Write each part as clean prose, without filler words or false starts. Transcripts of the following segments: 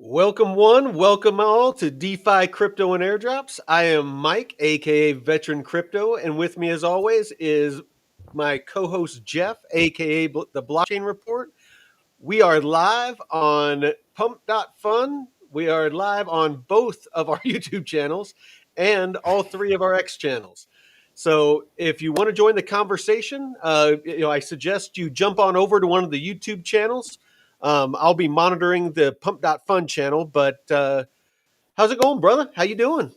Welcome all to DeFi Crypto and Airdrops. I am Mike, aka Veteran Crypto, and with me as always is my co-host Jeff, aka the Blockchain Report. We are live on Pump.Fun. We are live on both of our YouTube channels and all three of our X channels. So if you want to join the conversation, I suggest you jump on over to one of the YouTube channels. I'll be monitoring the Pump.Fun channel, but how's it going, brother? How you doing?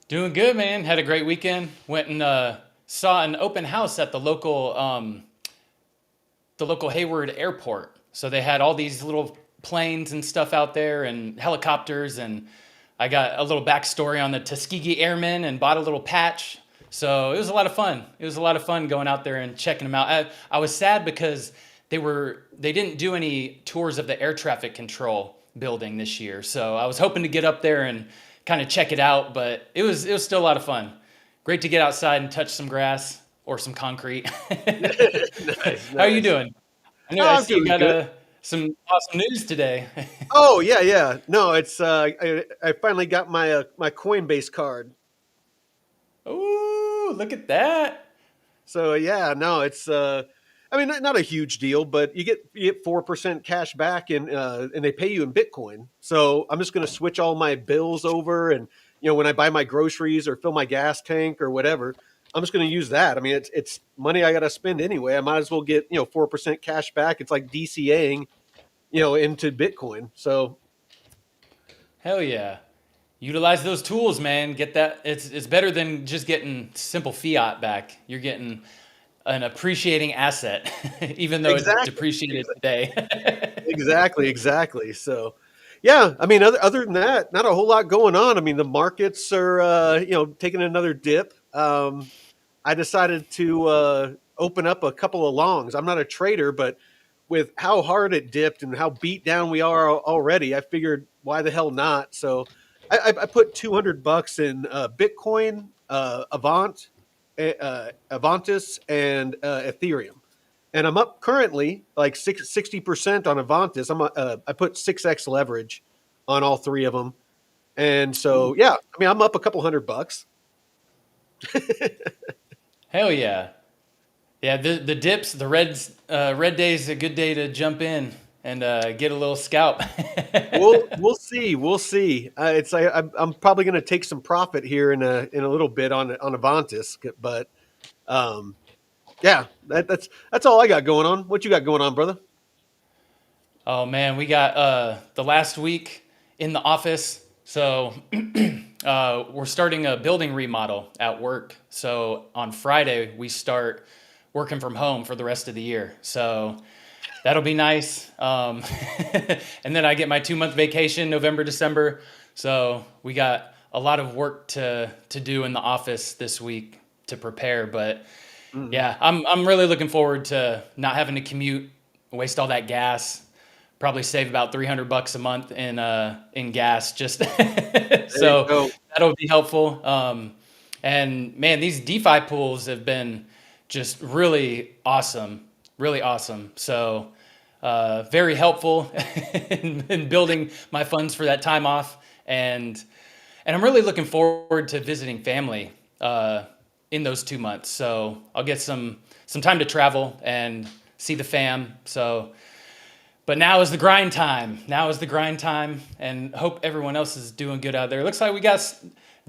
Doing good, man. Had a great weekend. Went and saw an open house at the local Hayward Airport. So they had all these little planes and stuff out there and helicopters, and I got a little backstory on the Tuskegee Airmen and bought a little patch. So it was a lot of fun. It was a lot of fun going out there and checking them out. I was sad because they didn't do any tours of the air traffic control building this year. So I was hoping to get up there and kind of check it out, but it was still a lot of fun. Great to get outside and touch some grass or some concrete. Nice, How are you nice. doing? I Oh, I'm see you doing got good. some awesome news today. Oh yeah, yeah. No, it's I finally got my Coinbase card. Ooh, look at that. So yeah, no, it's I mean not a huge deal, but you get 4% cash back and they pay you in Bitcoin. So I'm just gonna switch all my bills over and when I buy my groceries or fill my gas tank or whatever, I'm just gonna use that. I mean it's money I gotta spend anyway. I might as well get 4% cash back. It's like DCAing into Bitcoin. So Hell yeah. Utilize those tools, man. Get that. It's better than just getting simple fiat back. You're getting an appreciating asset, even though it exactly. depreciated today. Exactly. So, yeah, I mean, other than that, not a whole lot going on. I mean, the markets are, taking another dip. I decided to open up a couple of longs. I'm not a trader, but with how hard it dipped and how beat down we are already, I figured why the hell not? So, I put $200 in Bitcoin, Avantis, and Ethereum, and I'm up currently like 60% on Avantis. I put 6x leverage on all three of them, and so Ooh, yeah, I mean I'm up a couple $100. hell yeah. Yeah, the dips, the red day is a good day to jump in and get a little scalp. We'll see. I'm probably going to take some profit here in a little bit on Avantis, but um, yeah, that's all I got going on. What you got going on, brother? Oh man, we got the last week in the office. So we're starting a building remodel at work. So on Friday we start working from home for the rest of the year. So that'll be nice. And then I get my 2 month vacation, November, December. So we got a lot of work to do in the office this week to prepare. But Mhm. yeah, I'm really looking forward to not having to commute, waste all that gas. Probably save about $300 a month in gas. Just There you so go. that'll be helpful. And man, these DeFi pools have been just really awesome, really awesome. So very helpful in building my funds for that time off, and I'm really looking forward to visiting family in those 2 months. So I'll get some time to travel and see the fam. So, but now is the grind time. Now is the grind time, and hope everyone else is doing good out there. Looks like we got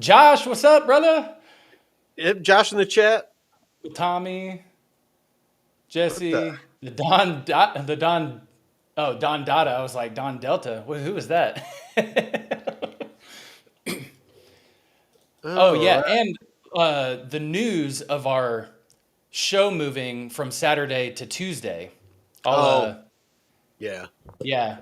Josh. What's up, brother? Yep, Josh in the chat. Tommy, What the? Jesse, the Don. Oh, Don Dada. I was like Don Delta. Who is that? Oh All yeah, right. and the news of our show moving from Saturday to Tuesday. I'll Oh yeah. yeah.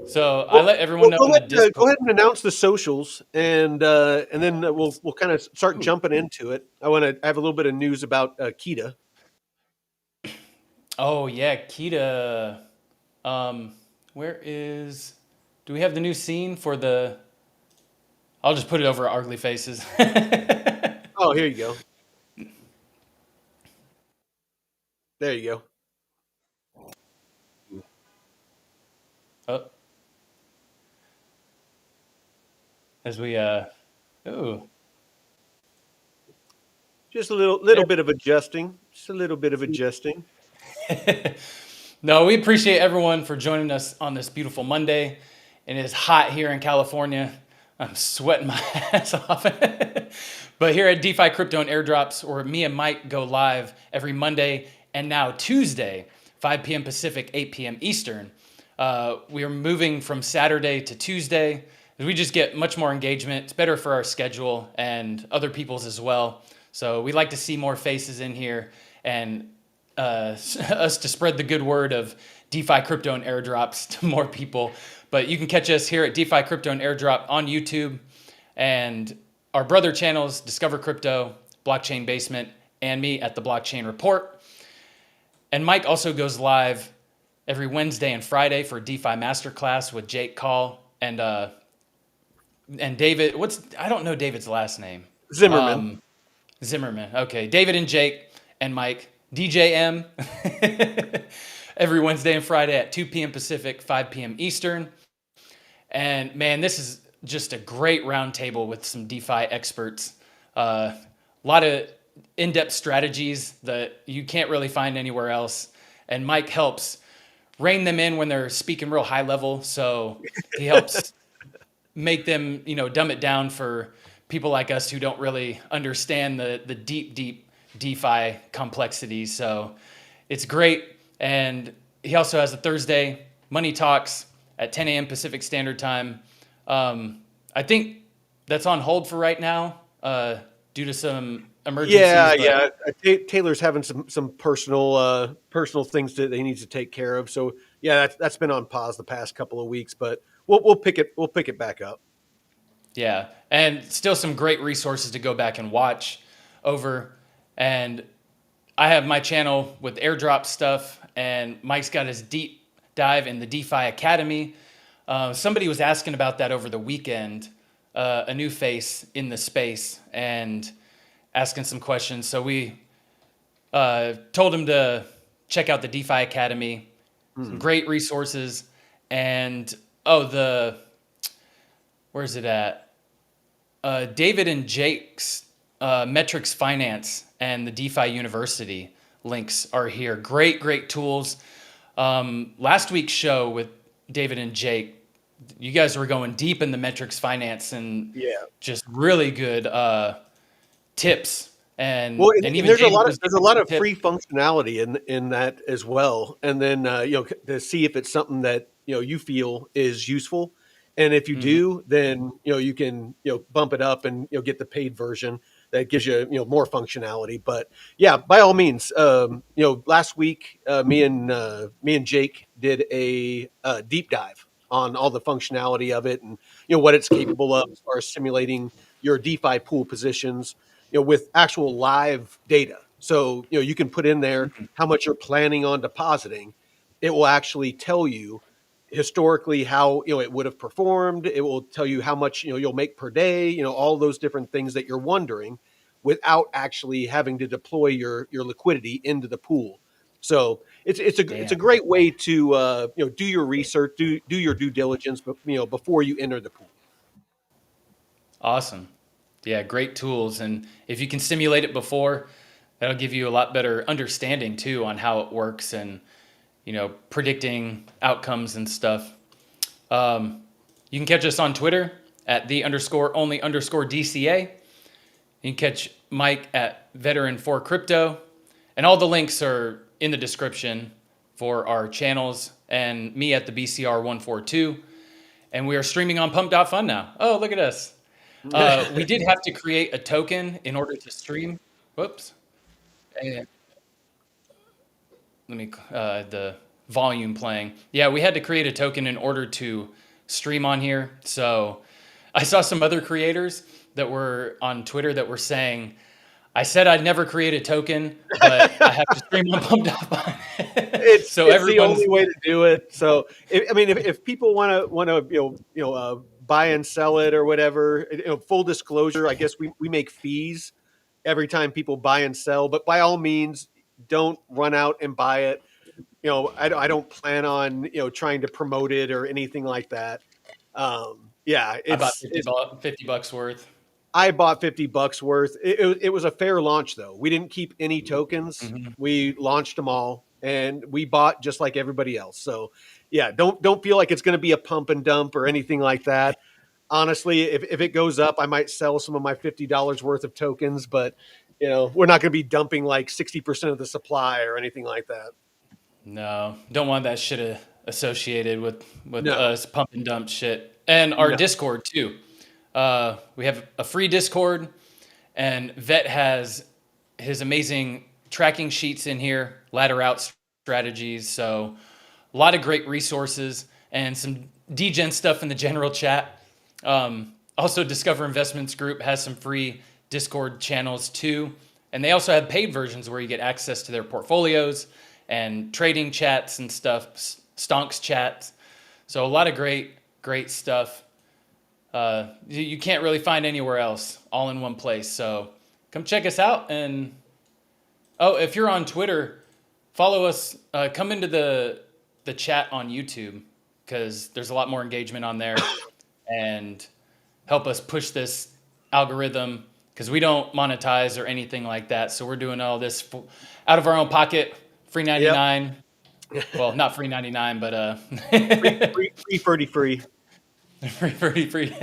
So I Well, let everyone know go in the ahead, go Discord. ahead and announce the socials, and then we'll kind of start Ooh. jumping into it. I have a little bit of news about Kita. Oh yeah, Kita. Um, where is? Do we have the new scene for the? I'll just put it over ugly faces. Oh, here you go. There you go. Oh, as we ooh. Just a little bit of adjusting. Just a little bit of adjusting. No, we appreciate everyone for joining us on this beautiful Monday. It is hot here in California. I'm sweating my ass off. But here at DeFi Crypto and Airdrops, where me and Mike go live every Monday and now Tuesday, 5 p.m. Pacific, 8 p.m. Eastern. We are moving from Saturday to Tuesday. We just get much more engagement. It's better for our schedule and other people's as well. So we like to see more faces in here and us to spread the good word of DeFi Crypto and Airdrops to more people. But you can catch us here at DeFi Crypto and Airdrop on YouTube and our brother channels, Discover Crypto, Blockchain Basement, and me at the Blockchain Report. And Mike also goes live every Wednesday and Friday for DeFi Masterclass with Jake Call and David. I don't know David's last name. Zimmerman. Zimmerman. Okay, David and Jake and Mike, DJM, every Wednesday and Friday at 2 p.m. Pacific, 5 p.m. Eastern. And man, this is just a great roundtable with some DeFi experts. A lot of in-depth strategies that you can't really find anywhere else. And Mike helps rein them in when they're speaking real high level. So he helps make them, dumb it down for people like us who don't really understand the deep DeFi complexities. So it's great. And he also has a Thursday Money Talks at 10 a.m. Pacific Standard Time. I think that's on hold for right now due to some emergencies. Yeah. Taylor's having some personal things that he needs to take care of. So yeah, that's been on pause the past couple of weeks, but we'll pick it back up. Yeah, and still some great resources to go back and watch over. And I have my channel with airdrop stuff, and Mike's got his deep dive in the DeFi Academy. Somebody was asking about that over the weekend, a new face in the space, and asking some questions. So we told him to check out the DeFi Academy, some great resources, and where's it at? David and Jake's Metrics Finance and the DeFi University links are here. Great tools. Last week's show with David and Jake, you guys were going deep in the Metrics Finance and just really good tips. And even there's David a lot of free functionality in that as well. And then to see if it's something that you feel is useful. And if you do, then you can bump it up and get the paid version that gives you more functionality. But yeah, by all means, last week me and Jake did a deep dive on all the functionality of it and what it's capable of as far as simulating your DeFi pool positions, with actual live data. So you can put in there how much you're planning on depositing. It will actually tell you historically how it would have performed. It will tell you how much you'll make per day, all those different things that you're wondering without actually having to deploy your liquidity into the pool. So it's a great way to do your research, do your due diligence, but before you enter the pool. Awesome. Yeah, great tools. And if you can simulate it before, that'll give you a lot better understanding too on how it works and predicting outcomes and stuff. You can catch us on Twitter at _only_DCA. You can catch Mike at Veteran4Crypto. And all the links are in the description for our channels and me at the BCR142. And we are streaming on Pump.fun now. Oh, look at us. We did have to create a token in order to stream. Whoops. And let me the volume playing. Yeah, we had to create a token in order to stream on here. So I saw some other creators that were on Twitter that were saying, I said I'd never create a token, but I have to stream on Pump.fun. It's the only way to do it. So if people want to buy and sell it or whatever, full disclosure, I guess we make fees every time people buy and sell, but by all means, don't run out and buy it. I don't plan on trying to promote it or anything like that. Yeah, I bought it's $50 worth. I bought $50 worth. It was a fair launch though. We didn't keep any tokens. Mm-hmm. We launched them all, and we bought just like everybody else. So yeah, don't feel like it's going to be a pump and dump or anything like that. Honestly, if it goes up, I might sell some of my $50 worth of tokens, but we're not going to be dumping like 60% of the supply or anything like that. No, don't want that shit associated with No, us pump and dump shit. And our no. Discord too. We have a free Discord, and Vet has his amazing tracking sheets in here, ladder out strategies. So a lot of great resources and some degen stuff in the general chat. Also, Discover Investments Group has some free Discord channels too. And they also have paid versions where you get access to their portfolios and trading chats and stuff, stonks chats. So a lot of great stuff. You can't really find anywhere else, all in one place. So come check us out. And if you're on Twitter, follow us. Come into the chat on YouTube because there's a lot more engagement on there, and help us push this algorithm because we don't monetize or anything like that. So we're doing all this out of our own pocket, free 99. Yep. Well, not free 99, but free. free.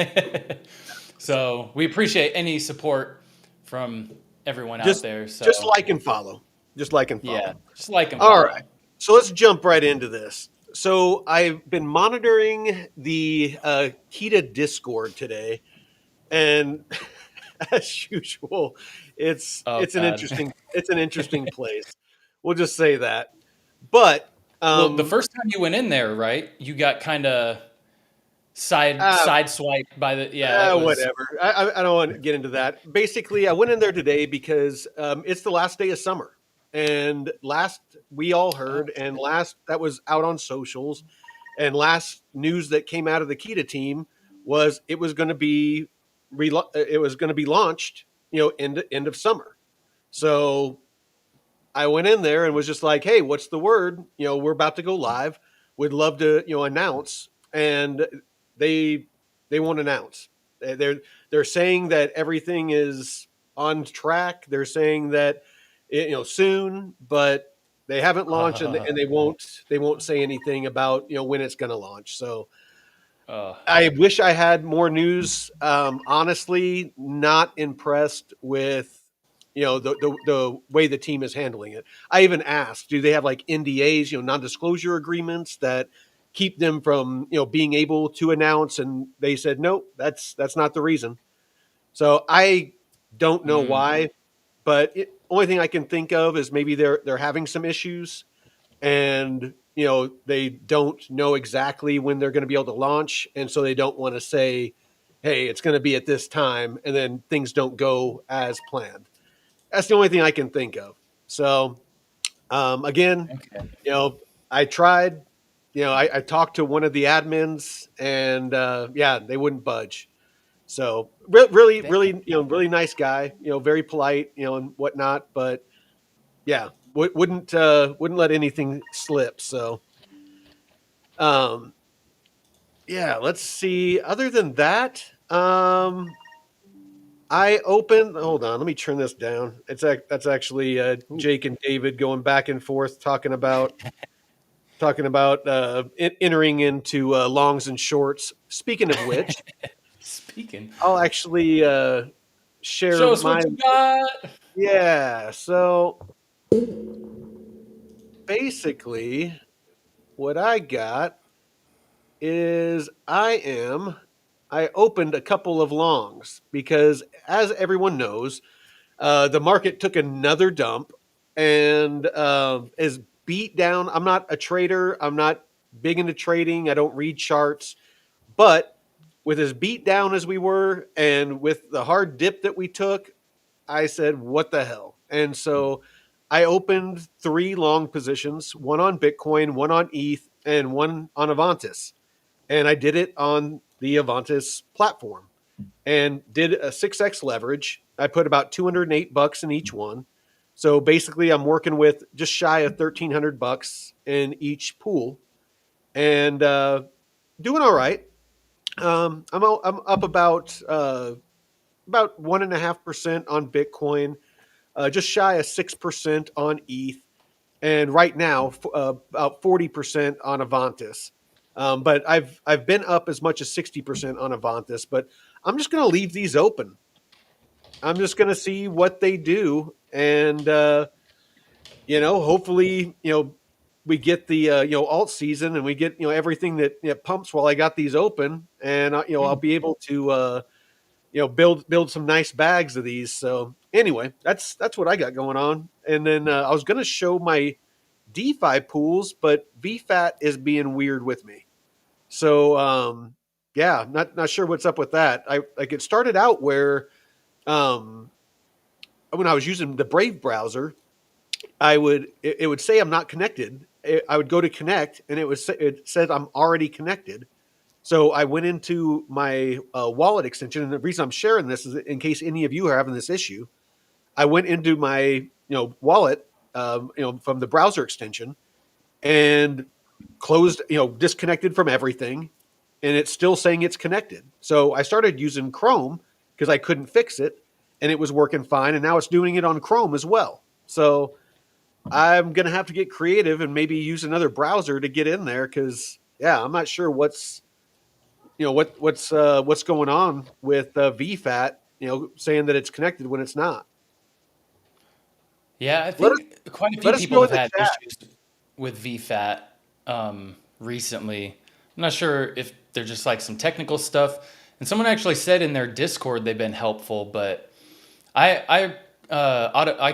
So we appreciate any support from everyone out there. So just like and follow. Just like and follow. Yeah, just like and follow. All right. So let's jump right into this. So I've been monitoring the Kita Discord today, and as usual, it's an interesting place. We'll just say that. But well, the first time you went in there, right? You got kind of side swiped by the whatever. I don't want to get into that. Basically, I went in there today because it's the last day of summer, and last we all heard, and last that was out on socials, and last news that came out of the Kita team was it was going to be launched, end of summer. So I went in there and was just like, hey, what's the word? We're about to go live. Would love to, announce. And they won't announce. They're saying that everything is on track. They're saying that soon, but they haven't launched, and they won't say anything about when it's going to launch. So I wish I had more news. Honestly, not impressed with the way the team is handling it. I even asked, do they have like NDAs, non-disclosure agreements that keep them from being able to announce? And they said no, that's not the reason. So I don't know why, but only thing I can think of is maybe they're having some issues, and they don't know exactly when they're going to be able to launch, and so they don't want to say, hey, it's going to be at this time, and then things don't go as planned. That's the only thing I can think of. So, again, I tried. I talked to one of the admins, and they wouldn't budge. So, really, really nice guy. Very polite. And whatnot. But yeah, wouldn't let anything slip. So, let's see. Other than that, I opened. Hold on, let me turn this down. That's actually Jake and David going back and forth talking about entering into longs and shorts. Speaking of which, I'll actually share show us what you got. Yeah. So basically, what I got is I opened a couple of longs because, as everyone knows, the market took another dump and is beat down. I'm not a trader. I'm not big into trading. I don't read charts. But with as beat down as we were and with the hard dip that we took, I said, what the hell? And so I opened 3 long positions, one on Bitcoin, one on ETH, and one on Avantis. And I did it on the Avantis platform and did a 6x leverage. I put about $208 in each one. So basically, I'm working with just shy of $1,300 in each pool, and doing all right. I'm up about 1.5% on Bitcoin, just shy of 6% on ETH, and right now about 40% on Avantis. But I've been up as much as 60% on Avantis, but I'm just going to leave these open. I'm just going to see what they do, and hopefully, we get the alt season, and we get everything that pumps while I got these open, and I'll be able to build some nice bags of these. So anyway, that's what I got going on. And then I was going to show my DeFi pools, but VFAT is being weird with me. So yeah, not sure what's up with that. I like it started out where um, when I was using the Brave browser, it would say I'm not connected. I would go to connect, and it said I'm already connected. So I went into my wallet extension, and the reason I'm sharing this is in case any of you are having this issue. I went into my wallet, from the browser extension, and closed, disconnected from everything, and it's still saying it's connected. So I started using Chrome because I couldn't fix it, and it was working fine, and now it's doing it on Chrome as well. So I'm gonna have to get creative and maybe use another browser to get in there because yeah, I'm not sure what's going on with VFAT, saying that it's connected when it's not. Yeah, I Let us think quite a few let us know people in have the had chat. issues with VFAT recently. I'm not sure if they're just like some technical stuff. And someone actually said in their Discord they've been helpful, but I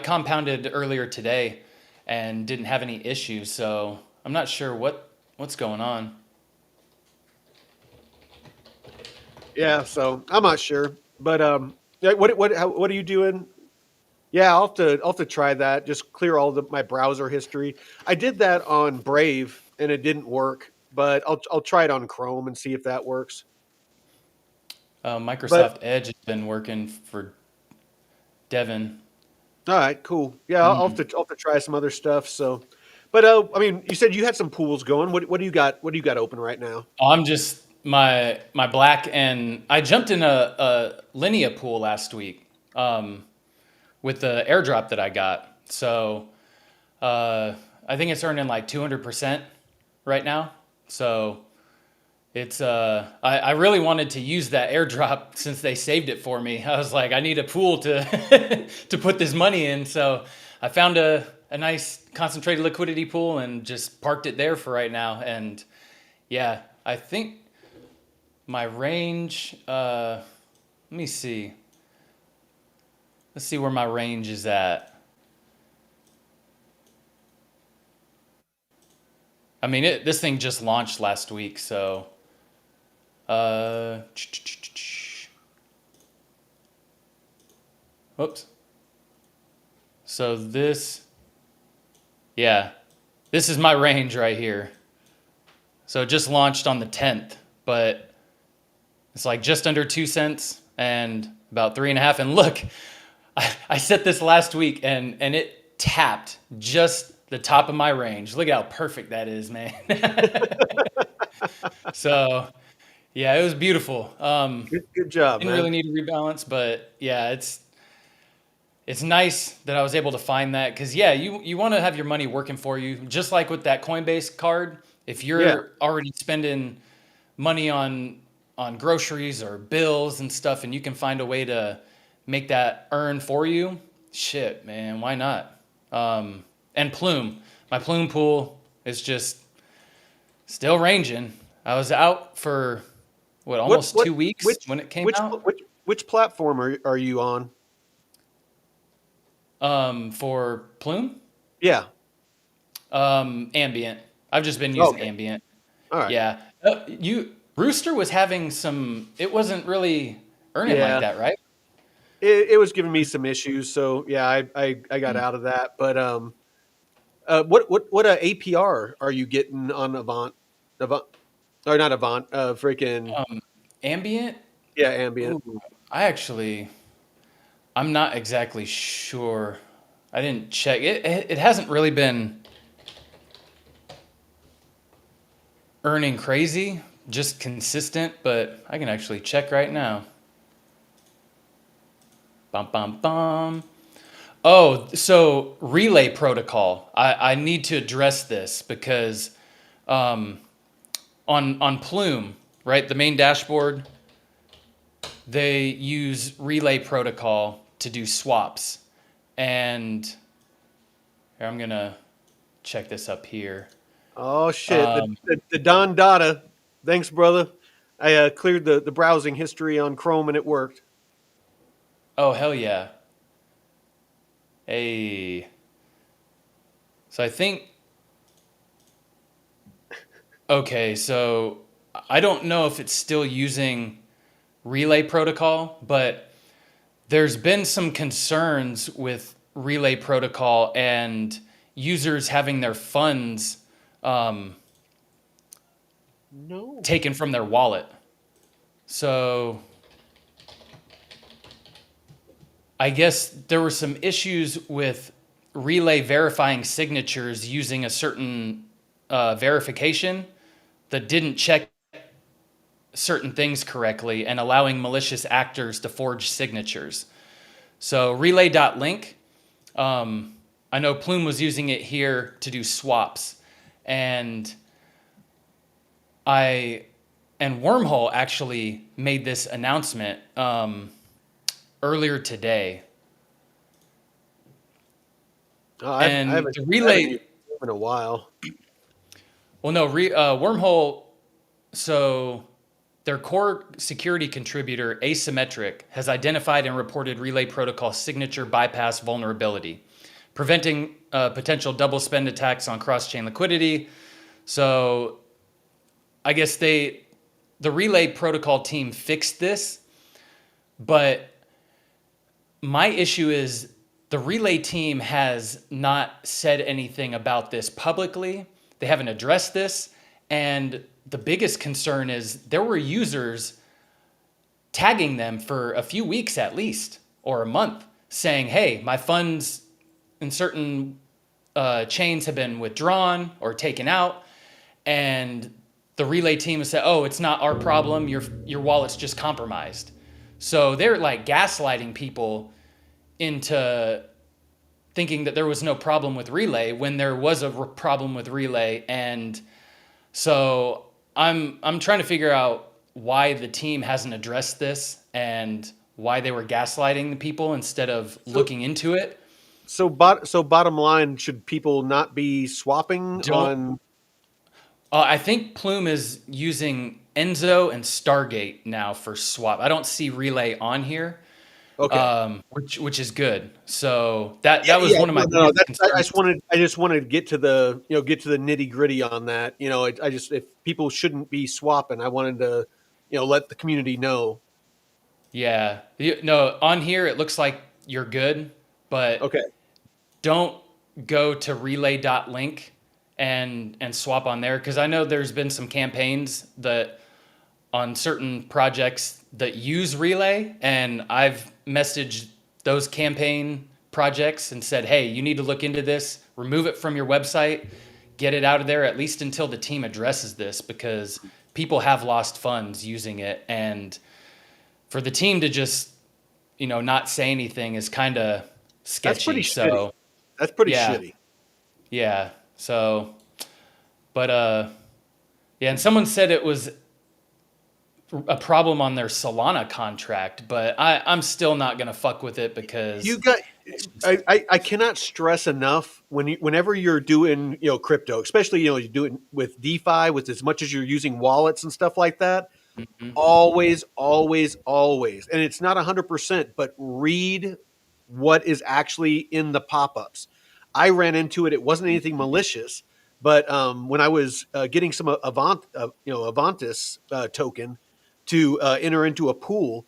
compounded earlier today and didn't have any issues, so I'm not sure what's going on. Yeah, so I'm not sure, but yeah, what are you doing? Yeah, I'll have to try that. Just clear all my browser history. I did that on Brave and it didn't work, but I'll try it on Chrome and see if that works. But Microsoft Edge has been working for Devin. all right, cool. Yeah, Mm. I'll have to try some other stuff. So, but I mean, you said you had some pools going. What do you got? What do you got open right now? I'm just my black, and I jumped in a Linea pool last week with the airdrop that I got. So uh, I think it's earning like 200% right now. So it's I really wanted to use that airdrop since they saved it for me. I was like, I need a pool to to put this money in. So I found a nice concentrated liquidity pool and just parked it there for right now. And yeah, I think my range, let me see. Let's see where my range is at. I mean, this thing just launched last week, so uh, whoops. So yeah, this is my range right here. So it just launched on the 10th, but it's like just under 2 cents and about 3.5. And look, I set this last week and it tapped just the top of my range. Look at how perfect that is, man. So yeah, it was beautiful. Good job, Didn't really man. need to rebalance, but yeah, it's nice that I was able to find that because yeah, you want to have your money working for you, just like with that Coinbase card. If Yeah, you're already spending money on groceries or bills and stuff, and you can find a way to make that earn for you, shit, man, why not? And Plume, my Plume pool is just still ranging. I was out for what almost what 2 weeks when it came out. which platform are you on? For Plume, Yeah. ambient. I've just been using Okay. ambient. All right. Yeah, you Rooster was having some. It wasn't really earning like Yeah. that, right? It was giving me some issues, so yeah, I got Mm. out of that. But what APR are you getting on Avant, or not Avant? Freaking Um, ambient. yeah, ambient. Ooh, I actually, I'm not exactly sure. I didn't check it. It hasn't really been earning crazy, just consistent. But I can actually check right now. Bum bum bum. Oh, so relay protocol. I need to address this because um, on Plume, right, the main dashboard, they use relay protocol to do swaps. And here, I'm gonna check this up here. Oh shit, Um, the Don Data. Thanks, brother. I cleared the browsing history on Chrome and it worked. oh hell yeah. Hey. So I think okay, so I don't know if it's still using relay protocol, but there's been some concerns with relay protocol and users having their funds um, No. taken from their wallet. So I guess there were some issues with relay verifying signatures using a certain verification that didn't check certain things correctly and allowing malicious actors to forge signatures. So relay.link, I know Plume was using it here to do swaps, and I and Wormhole actually made this announcement earlier today. Oh, I And haven't the I haven't used relay, it in a while. well, no, Wormhole. So their core security contributor, Asymmetric, has identified and reported relay protocol signature bypass vulnerability, preventing potential double spend attacks on cross-chain liquidity. So I guess the relay protocol team fixed this, but my issue is the relay team has not said anything about this publicly. They haven't addressed this. And the biggest concern is there were users tagging them for a few weeks at least, or a month, saying, hey, my funds in certain chains have been withdrawn or taken out. And the relay team has said, oh, it's not our problem. Your wallet's just compromised. So they're like gaslighting people into thinking that there was no problem with relay when there was a problem with relay. And so I'm trying to figure out why the team hasn't addressed this and why they were gaslighting the people instead of So looking into it. so bottom line, should people not be swapping Don't on? I think Plume is using Enzo and Stargate now for swap. I don't see relay on here, Okay. which is good. So that was Yeah. one of my No, biggest concerns. I just wanted to get to the get to the nitty gritty on that. I just if people shouldn't be swapping, I wanted to let the community know. Yeah, no, on here it looks like you're good, but Okay. don't go to relay.link and swap on there because I know there's been some campaigns that on certain projects that use relay, and I've messaged those campaign projects and said, hey, you need to look into this, remove it from your website, get it out of there at least until the team addresses this, because people have lost funds using it. And for the team to just not say anything is kind of That's pretty sketchy. shitty. So That's pretty yeah, shitty. yeah. So but yeah, and someone said it was a problem on their Solana contract, but I'm still not gonna fuck with it You because got it's just, I cannot stress enough whenever you're doing crypto, especially you do it with DeFi, with as much as you're using wallets and stuff like that. mhm. Always, always, always, and it's not 100%, but read what is actually in the pop-ups. I ran into it. It wasn't anything malicious, but when I was getting some Avantis token to enter into a pool,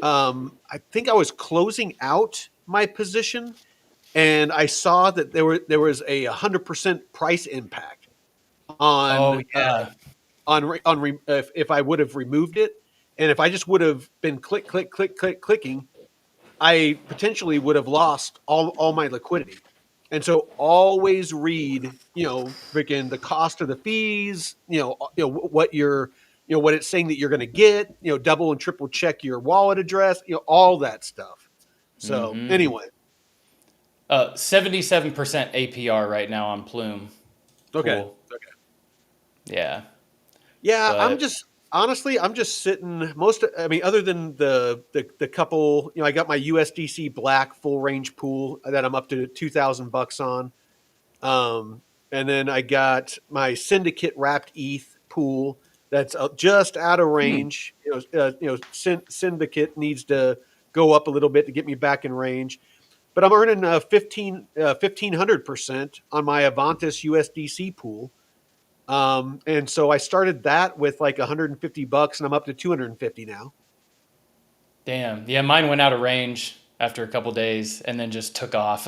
I think I was closing out my position, and I saw that there was a 100% price impact Oh on yeah, if I would have removed it, and if I just would have been clicking, I potentially would have lost all my liquidity. And so always read, freaking the cost of the fees, what you're, what it's saying that you're going to get, double and triple check your wallet address, all that stuff. So Mm-hmm. anyway, 77% APR right now on Plume okay. pool. Yeah, Yeah, but I'm just sitting I mean, other than the couple, I got my USDC Black full range pool that I'm up to $2,000 on. Um, and then I got my Syndicate wrapped ETH pool that's just out of range. Syndicate needs to go up a little bit to get me back in range. But I'm earning 1,500% on my Avantis USDC pool. And so I started that with like $150 and I'm up to 250 now. damn, yeah, mine went out of range after a couple days and then just took off.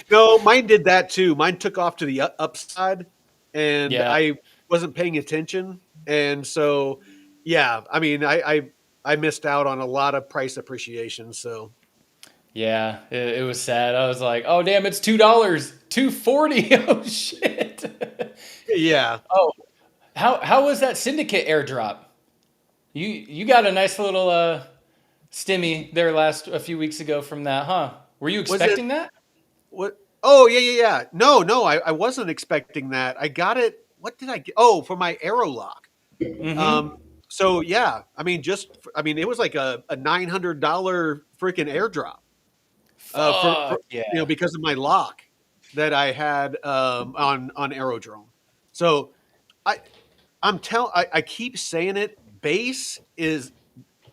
No, mine did that too. Mine took off to the upside and Yeah, I wasn't paying attention. And so, yeah, I mean, I missed out on a lot of price appreciation. So, yeah, it was sad. I was like, oh damn, it's $2, 240. Oh shit. yeah. Oh, how was that syndicate airdrop? You got a nice little stimmy there a few weeks ago from that, huh? Were you Was it expecting that? what? Oh, yeah, yeah, yeah. No, I wasn't expecting that. I got it. What did I get? Oh, for my Arrow Lock. Mm-hmm. Um, so yeah, I mean, it was like a $900 freaking airdrop. For Fuck yeah. because of my lock that I had on Aerodrome. So I I keep saying it. Base is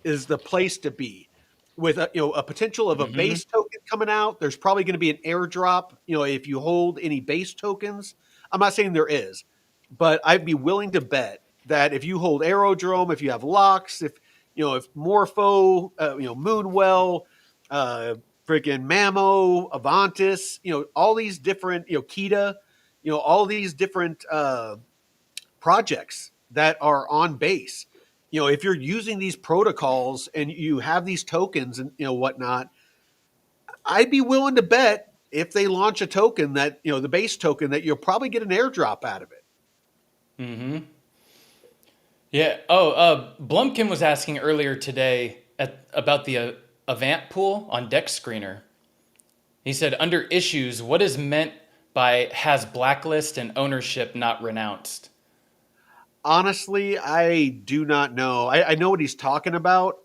the place to be with a potential of a Mm-hmm. base token coming out. There's probably going to be an airdrop. If you hold any base tokens, I'm not saying there is, but I'd be willing to bet that if you hold Aerodrome, if you have locks, if Morpho, Moonwell, uh, freaking Mamo, Avantis, all these different, Kita, all these different projects that are on base. If you're using these protocols and you have these tokens and whatnot, I'd be willing to bet if they launch a token that the base token that you'll probably get an airdrop out of it. Mm-hmm. Yeah. Oh, Blumkin was asking earlier today about the Avant pool on Dex Screener. He said, under issues, what is meant by has blacklist and ownership not renounced? Honestly, I do not know. I know what he's talking about.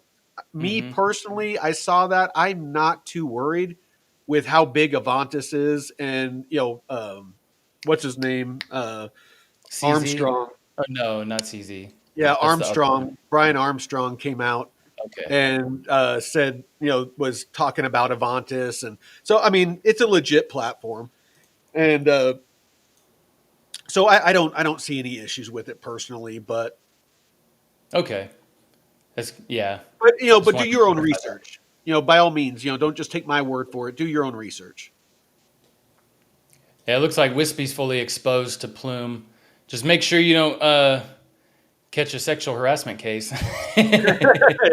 Me Mm-hmm. personally, I saw that. I'm not too worried with how big Avantis is, and what's his name, CZ? Armstrong. Oh, no, not CZ. Yeah, That's the other one. Armstrong. Brian Armstrong came out Okay. and said, was talking about Avantis, and so I mean, it's a legit platform, and so I don't see any issues with it personally, but Okay. Yeah. Just but do wanted to your own clarify that. research. By all means, don't just take my word for it. Do your own research. Yeah, it looks like Wispy's fully exposed to Plume. Just make sure you don't catch a sexual harassment case.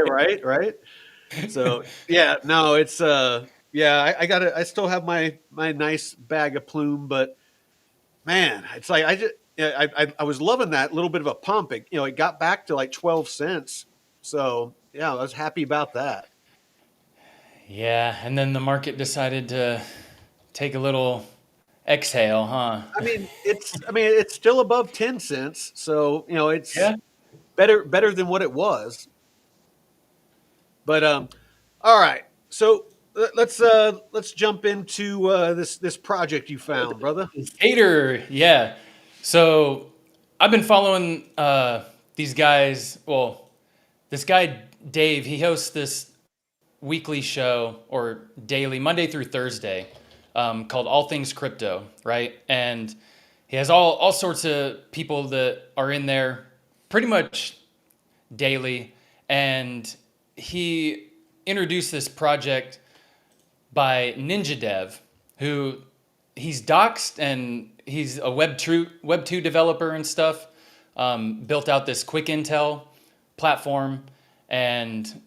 Right, right. So yeah, no, it's yeah, I got I still have my nice bag of Plume, but man, it's like I just yeah, I was loving that little bit of a pump. It got back to like 12 cents. So yeah, I was happy about that. Yeah, and then the market decided to take a little exhale, huh? I mean it's still above 10 cents. So, it's Yeah. better than what it was. But all right. So let's jump into this project you found, brother. Tator, yeah. So I've been following these guys. Well, this guy Dave, he hosts this weekly show or daily, Monday through Thursday, called All Things Crypto, right? And he has all sorts of people that are in there pretty much daily. And he introduced this project by Ninja Dev, who he's doxed and he's a Web2 developer and stuff. Built out this quick intel platform and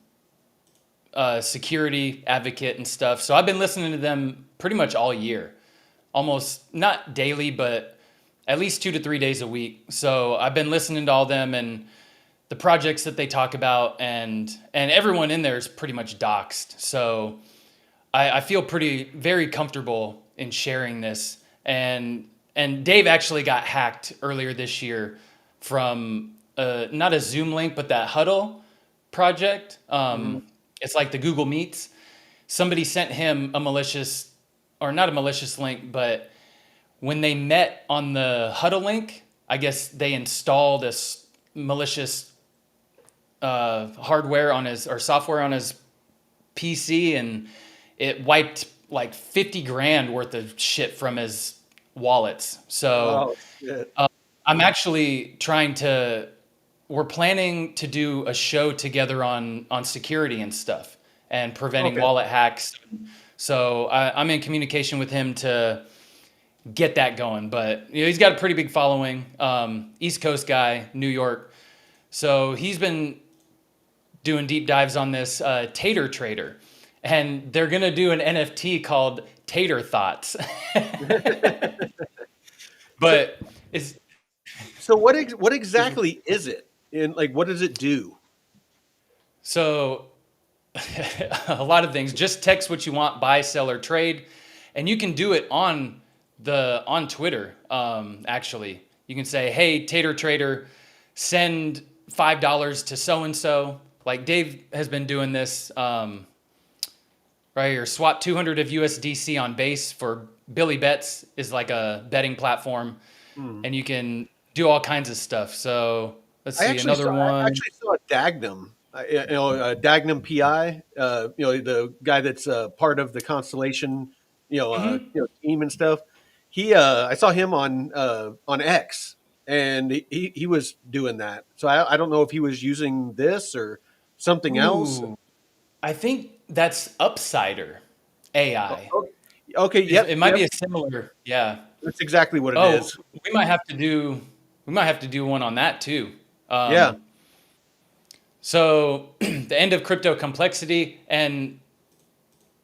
security advocate and stuff. So I've been listening to them pretty much all year, almost not daily, but at least 2 to 3 days a week. So I've been listening to all them and the projects that they talk about, and everyone in there is pretty much doxed. So I feel very comfortable in sharing this. And Dave actually got hacked earlier this year from not a Zoom link, but that Huddle project. It's like the Google Meets. Somebody sent him a malicious, or not a malicious link, but when they met on the Huddle link, I guess they installed this malicious hardware on his, or software on his PC, and it wiped like 50 grand worth of shit from his wallets. So Oh, shit. I'm actually we're planning to do a show together on security and stuff and preventing Okay. wallet hacks. So I'm in communication with him to get that going. But he's got a pretty big following, East Coast guy, New York. So he's been doing deep dives on this Tator Trader, and they're gonna do an NFT called Tater Thoughts. So, But it's so what exactly is it? And like, what does it do? so a lot of things. Just text what you want, buy, sell, or trade, and you can do it on Twitter. Actually, you can say, "Hey, Tator Trader, send $5 to so and so." Like Dave has been doing this right here. Swap 200 of USDC on base for Billy Bets is like a betting platform, Hmm. and you can do all kinds of stuff. So let's see another I one. actually saw Dagnum, Dagnum PI, the guy that's part of the Constellation, team and stuff. I saw him on X, and he was doing that. So I don't know if he was using this or something else. Ooh, I think that's Upsider AI. Okay, okay, It yep, might yep, be a similar, yeah. that's exactly what it Oh, is. we might have to do one on that too. Yeah, So the end of crypto complexity, and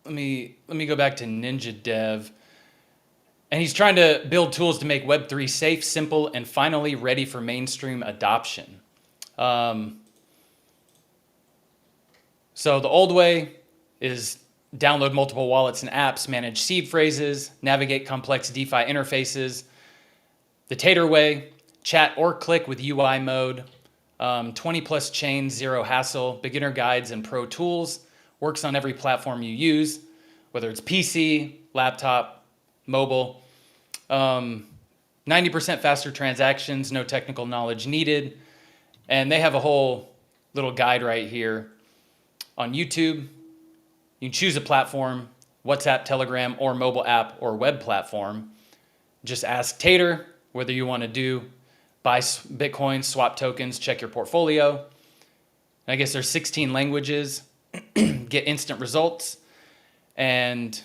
let me go back to Ninja Dev, and he's trying to build tools to make Web3 safe, simple, and finally ready for mainstream adoption. Um, so the old way is download multiple wallets and apps, manage seed phrases, navigate complex DeFi interfaces. The Tater way, chat or click with UI mode, 20 plus chains, zero hassle, beginner guides and pro tools, works on every platform you use, whether it's PC, laptop, mobile. 90% faster transactions, no technical knowledge needed. And they have a whole little guide right here on YouTube. You can choose a platform, WhatsApp, Telegram, or mobile app or web platform. Just ask Tater whether you want to buy Bitcoin, swap tokens, check your portfolio. I guess there's 16 languages, get instant results. And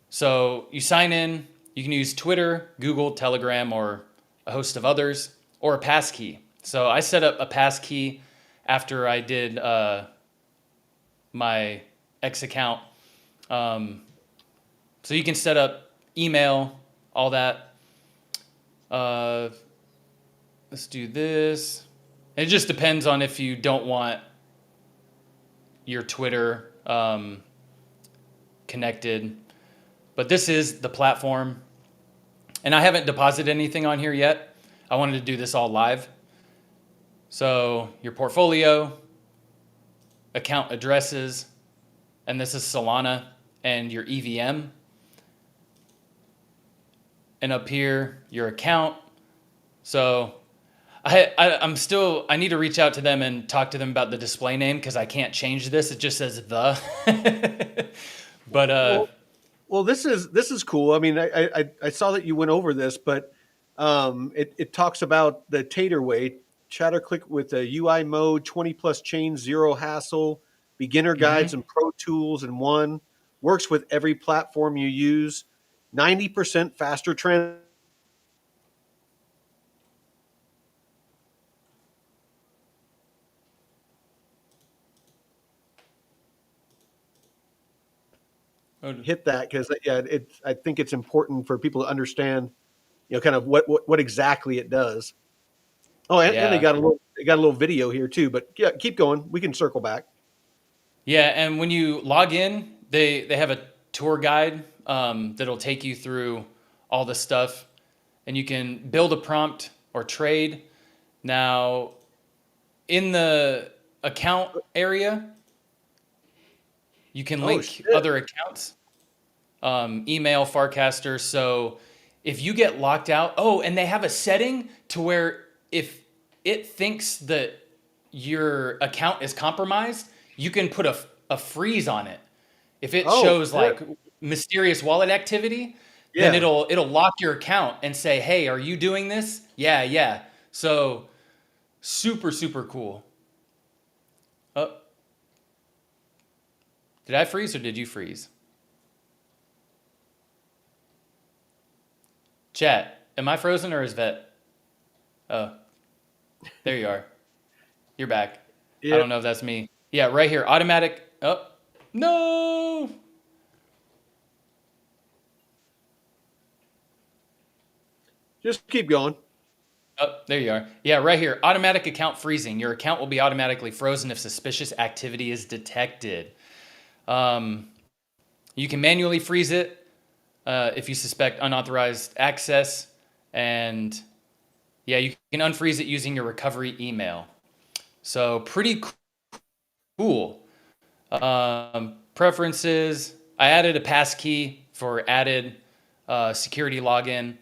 so you sign in, you can use Twitter, Google, Telegram, or a host of others, or a passkey. So I set up a passkey after I did my X account. So you can set up email, all that. Let's do this. It just depends on if you don't want your Twitter connected. But this is the platform. And I haven't deposited anything on here yet. I wanted to do this all live. So your portfolio, account addresses, and this is Solana, and your EVM. And up here, your account. So I need to reach out to them and talk to them about the display name because I can't change this. It just says the. But well, this is cool. I mean, I saw that you went over this, but it talks about the Tater way. Chatter click with a UI mode, 20 plus chains, zero hassle, beginner guides mhm. and pro tools in one. Works with every platform you use. 90% faster trans. hit that because yeah, I think it's important for people to understand, kind of what exactly it does. Oh, and Yeah. they got a little video here too. But yeah, keep going. We can circle back. Yeah, and when you log in, they have a tour guide that'll take you through all the stuff, and you can build a prompt or trade. Now, in the account area, you can Oh link shit! other accounts, email, Farcaster. So if you get locked out, oh, and they have a setting to where if it thinks that your account is compromised, you can put a freeze on it. If it Oh shows shit! like mysterious wallet activity, then Yeah, it'll lock your account and say, "Hey, are you doing this?" Yeah, yeah. So super super cool. Oh, did I freeze or did you freeze? Chat, am I frozen or is Vet? Oh, there you are. You're back. I yeah. don't know if that's me. Yeah, right here. Automatic. Oh, no. Just keep going. Oh, there you are. Yeah, right here. Automatic account freezing. Your account will be automatically frozen if suspicious activity is detected. Um, you can manually freeze it if you suspect unauthorized access. And yeah, you can unfreeze it using your recovery email. So pretty cool. Preferences. I added a passkey for added security login.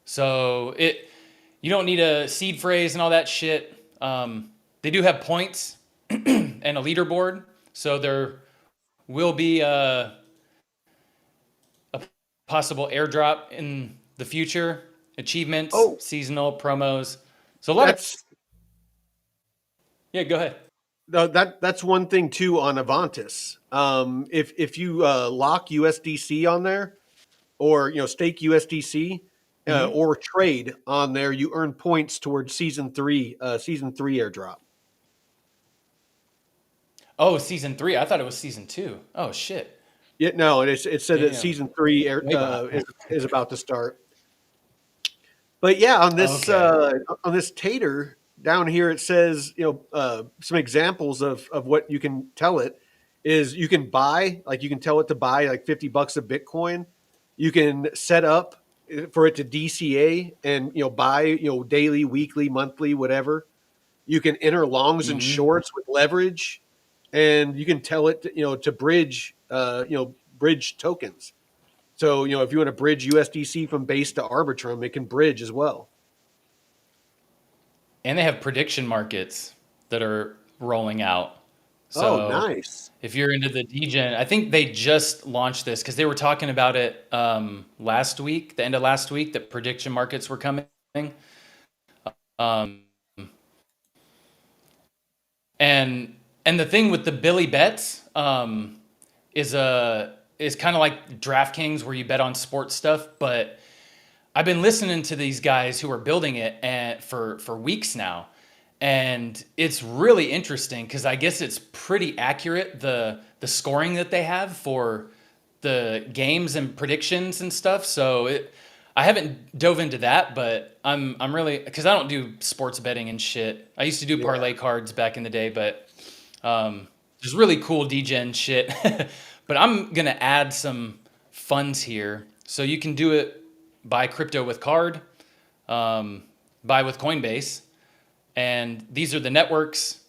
So you don't need a seed phrase and all that shit. They do have points and a leaderboard, so there will be a possible airdrop in the future. Achievements, Oh, seasonal promos. So a lot of that's yeah. Go ahead. no, that's one thing too on Avantis. If you lock USDC on there, or stake USDC, Mm-hmm. or trade on there, you earn points towards season three airdrop. Oh, season 3. I thought it was season 2. Oh shit. Yeah, no, it said that Damn. season three Way behind. is about to start. But yeah, Okay. on this Tater down here, it says some examples of what you can tell it is you can buy, like you can tell it to buy like $50 of Bitcoin. You can set up for it to DCA and buy daily, weekly, monthly, whatever. You can enter longs and Mm-hmm. shorts with leverage, and you can tell it to bridge bridge tokens. So if you want to bridge USDC from base to Arbitrum, it can bridge as well. And they have prediction markets that are rolling out. Oh, So nice. if you're into the degen, I think they just launched this because they were talking about it last week, the end of last week, that prediction markets were coming. Um, and the thing with the Billy Bets is kind of like DraftKings where you bet on sports stuff, but I've been listening to these guys who are building it and for weeks now, and it's really interesting because I guess it's pretty accurate the scoring that they have for the games and predictions and stuff. So I haven't dove into that, but I'm really because I don't do sports betting and shit. I used to do Yeah. parlay cards back in the day, but there's really cool degen shit. But I'm gonna add some funds here, so you can do it buy crypto with card, buy with Coinbase, and these are the networks: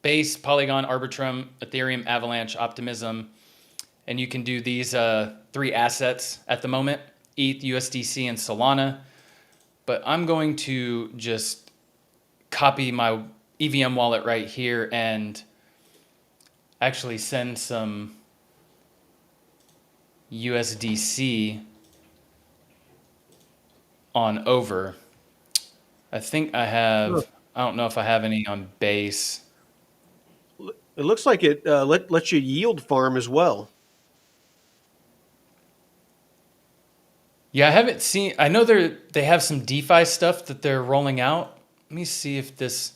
Base, Polygon, Arbitrum, Ethereum, Avalanche, Optimism, and you can do these 3 assets at the moment: ETH, USDC, and Solana. But I'm going to just copy my EVM wallet right here and actually send some USDC on over. I think I Huh. have, I don't know if I have any on base. It looks like it lets you yield farm as well. Yeah, I haven't seen, I know they have some DeFi stuff that they're rolling out. Let me see if this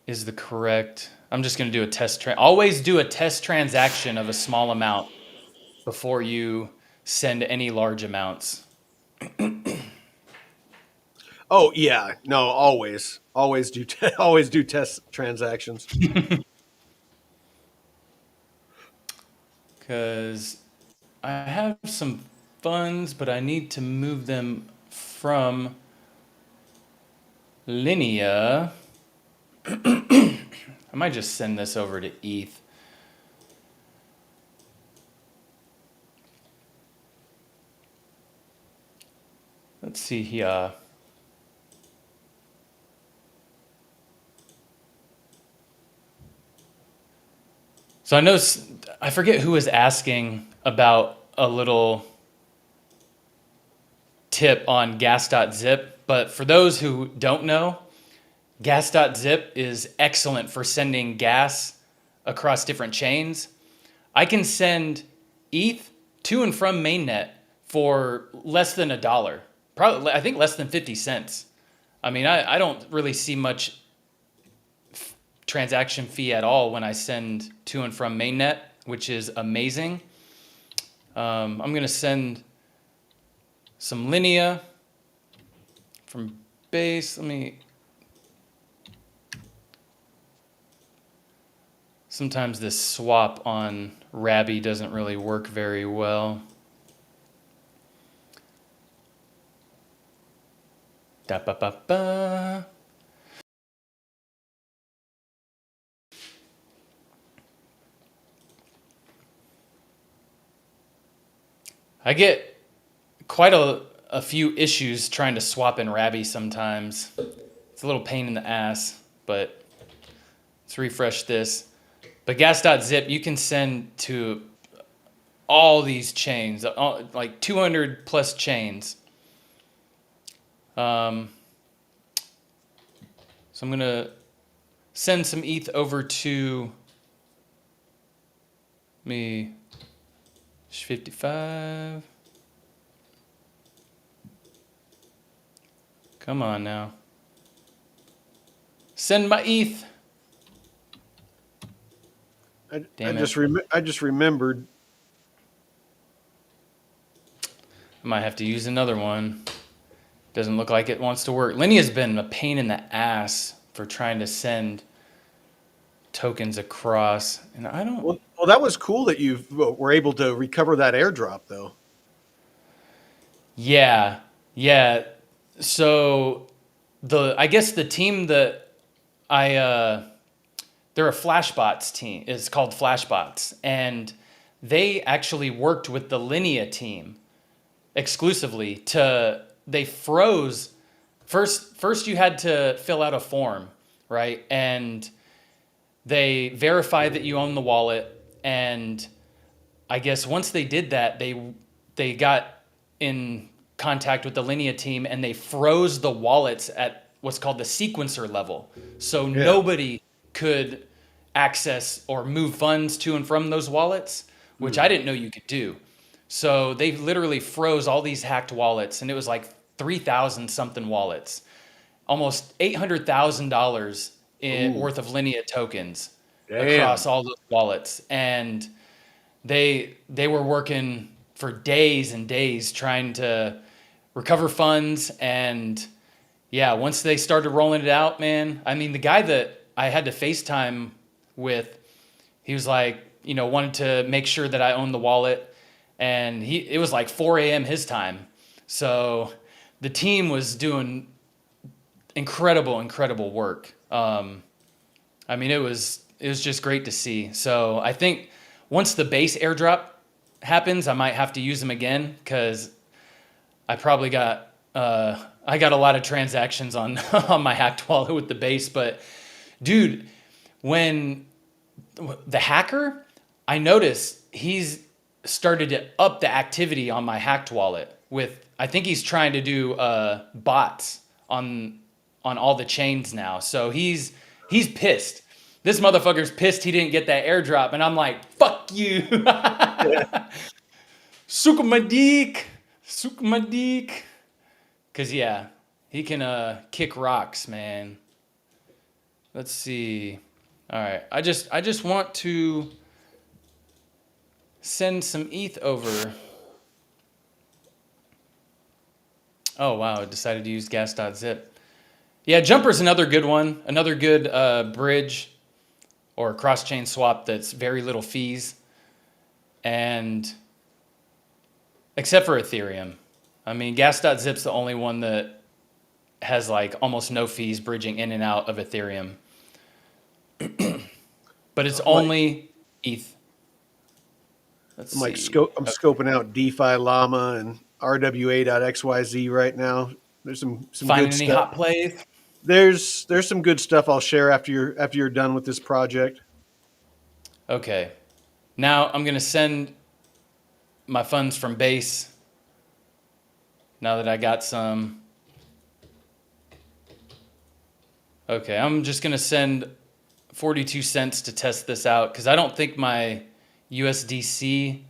is the correct I'm just going to do a test. Always do a test transaction of a small amount before you send any large amounts. Oh yeah, no, always do always do test transactions. Because I have some funds, but I need to move them from Linea. I might just send this over to ETH. Let's see here. So I forget who was asking about a little tip on gas.zip, but for those who don't know, gas.zip is excellent for sending gas across different chains. I can send ETH to and from mainnet for less than $1. Probably, I think less than 50 cents. I mean, I don't really see much transaction fee at all when I send to and from mainnet, which is amazing. I'm going to send some Linea from base. Sometimes this swap on Rabby doesn't really work very well. Da ba ba ba. I get quite a few issues trying to swap in Rabby sometimes. It's a little pain in the ass, but let's refresh this. But gas.zip, you can send to all these chains, like 200 plus chains. So I'm going to send some ETH over to me 55. Come on now. Send my ETH. I Damn it. I just remembered. I might have to use another one. Doesn't look like it wants to work. Linea's been a pain in the ass for trying to send tokens across, and I don't. Well, that was cool that you were able to recover that airdrop, though. Yeah, yeah. So I guess the team that they're a Flashbots team. It's called Flashbots, and they actually worked with the Linea team exclusively they froze first you had to fill out a form, right? And they verified that you own the wallet, and I guess once they did that, they got in contact with the Linea team and they froze the wallets at what's called the sequencer level. So nobody could access or move funds to and from those wallets, which I didn't know you could do. So they literally froze all these hacked wallets, and it was like 3,000 something wallets, almost $800,000 worth of Linea tokens across all those wallets. And they were working for days and days trying to recover funds. And yeah, once they started rolling it out, man, I mean, the guy that I had to FaceTime with, he was like, wanted to make sure that I owned the wallet. And it was like 4 a.m. his time. So the team was doing incredible work. I mean, it was just great to see. So I think once the base airdrop happens, I might have to use them again, because I probably got I got a lot of transactions on on my hacked wallet with the base. But dude, when the hacker, I noticed he's started to up the activity on my hacked wallet with, I think he's trying to do bots on all the chains now. So he's pissed. This motherfucker's pissed he didn't get that airdrop, and I'm like, fuck you. Suck my dick. Suck my dick. Cause yeah, he can kick rocks, man. Let's see. All right. I just want to send some ETH over. Oh wow, I decided to use gas.zip. Yeah, Jumper's another good one. Another good bridge or cross-chain swap that's very little fees. And except for Ethereum. I mean, gas.zip's the only one that has like almost no fees bridging in and out of Ethereum. But it's Like only ETH. Let's I'm like see. I'm Okay. scoping out DeFi Llama and RWA.xyz right now. There's some Finding good any stuff. hot plays? There's some good stuff I'll share after you're done with this project. Okay. Now I'm gonna send my funds from base. Now that I got some. Okay, I'm just gonna send 42 cents to test this out because I don't think my USDC.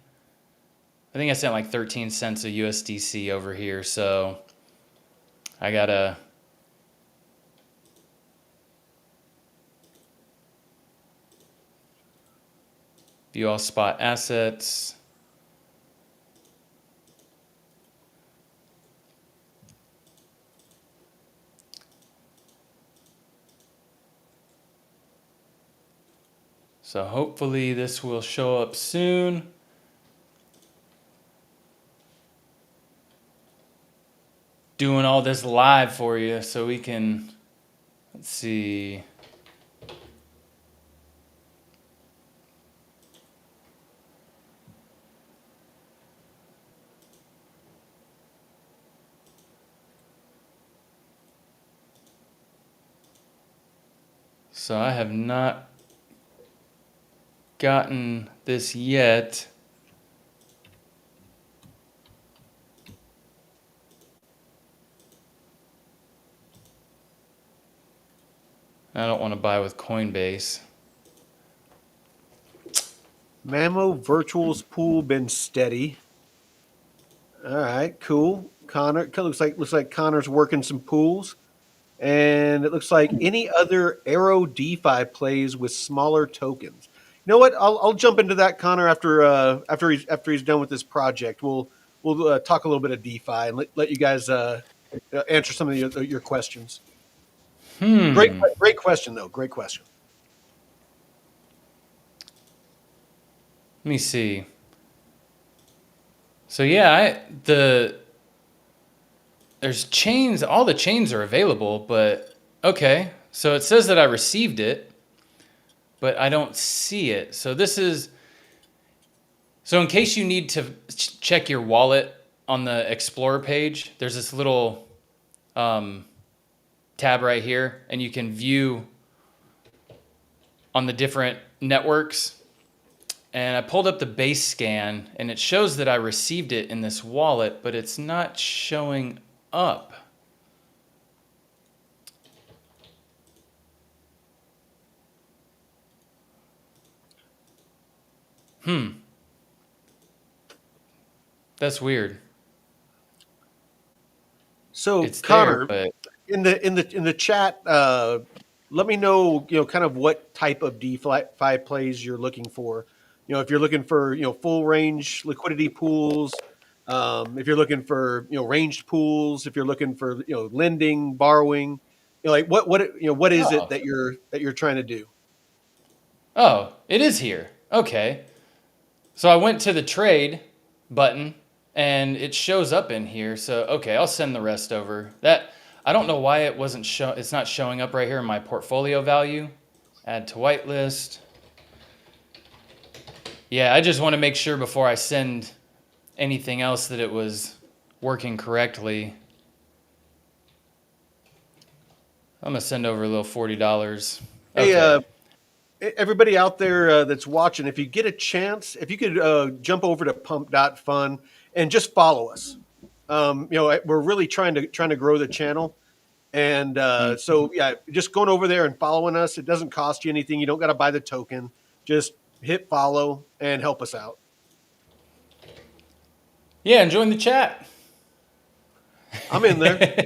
I think I sent like 13 cents of USDC over here, so I gotta view all spot assets. So hopefully this will show up soon. Doing all this live for you so we can, let's see. So I have not gotten this yet. I don't want to buy with Coinbase. Mammo Virtuals Pool been steady. All right, cool. Connor looks like Connor's working some pools, and it looks like any other Arrow DeFi plays with smaller tokens. You know what? I'll jump into that, Connor, after he's done with this project. We'll talk a little bit of DeFi and let you guys answer some of your questions. Great question though. Great question. Let me see. So yeah, there's chains, all the chains are available, but okay. So it says that I received it, but I don't see it. So in case you need to check your wallet on the Explorer page, there's this little tab right here, and you can view on the different networks. And I pulled up the base scan, and it shows that I received it in this wallet, but it's not showing up. That's weird. So It's there, Connor, but in the chat, let me know, kind of what type of DeFi plays you're looking for. If you're looking for, full range liquidity pools, if you're looking for, ranged pools, if you're looking for, lending, borrowing, like what is it oh, that you're trying to do? oh, it is here. Okay. So I went to the trade button and it shows up in here. So okay, I'll send the rest over. That I don't know why it's not showing up right here in my portfolio value. Add to whitelist. Yeah, I just want to make sure before I send anything else that it was working correctly. I'm gonna send over a little $40. Hey, Okay. everybody out there that's watching, if you get a chance, if you could jump over to pump.fun and just follow us. We're really trying to grow the channel. And Mm. so, yeah, just going over there and following us, it doesn't cost you anything. You don't got to buy the token. Just hit follow and help us out. Yeah, and join the chat. I'm in there.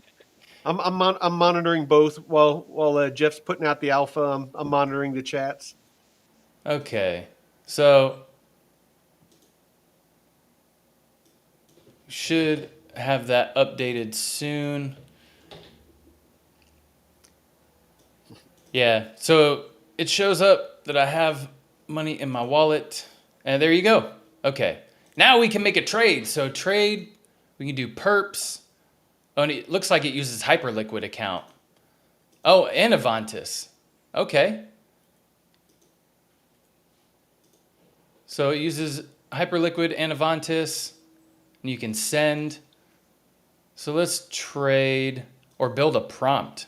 I'm monitoring both while Jeff's putting out the alpha. I'm monitoring the chats. Okay. So should have that updated soon. Yeah. So it shows up that I have money in my wallet. And there you go. Okay. Now we can make a trade. So trade, we can do perps. Oh, and it looks like it uses Hyperliquid account. Oh, and Avantis. Okay. So it uses Hyperliquid and Avantis, and you can send. So let's trade or build a prompt.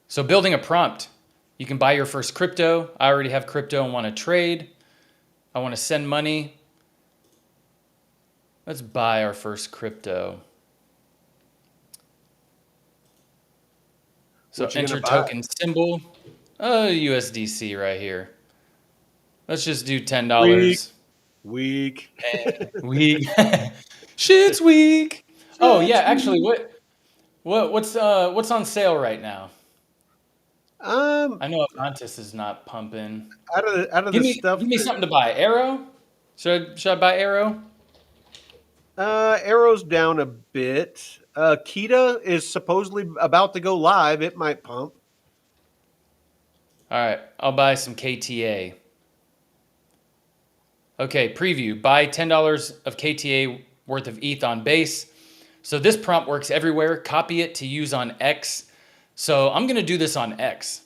So building a prompt, you can buy your first crypto. I already have crypto and want to trade. I want to send money. Let's buy our first crypto. So What you enter gonna buy? token symbol, USDC right here. Let's just do Weak, $10. weak. Weak. Shit's weak. Oh yeah, Shit's actually, weak. what's on sale right now? Um, I know Avantis is not pumping. out of the stuff Give me that something to buy. Arrow? Should I buy Arrow? Arrow's down a bit. Kita is supposedly about to go live. It might pump. All right, I'll buy some KTA. Okay, preview. Buy $10 of KTA worth of ETH on base. So this prompt works everywhere. Copy it to use on X. So I'm going to do this on X.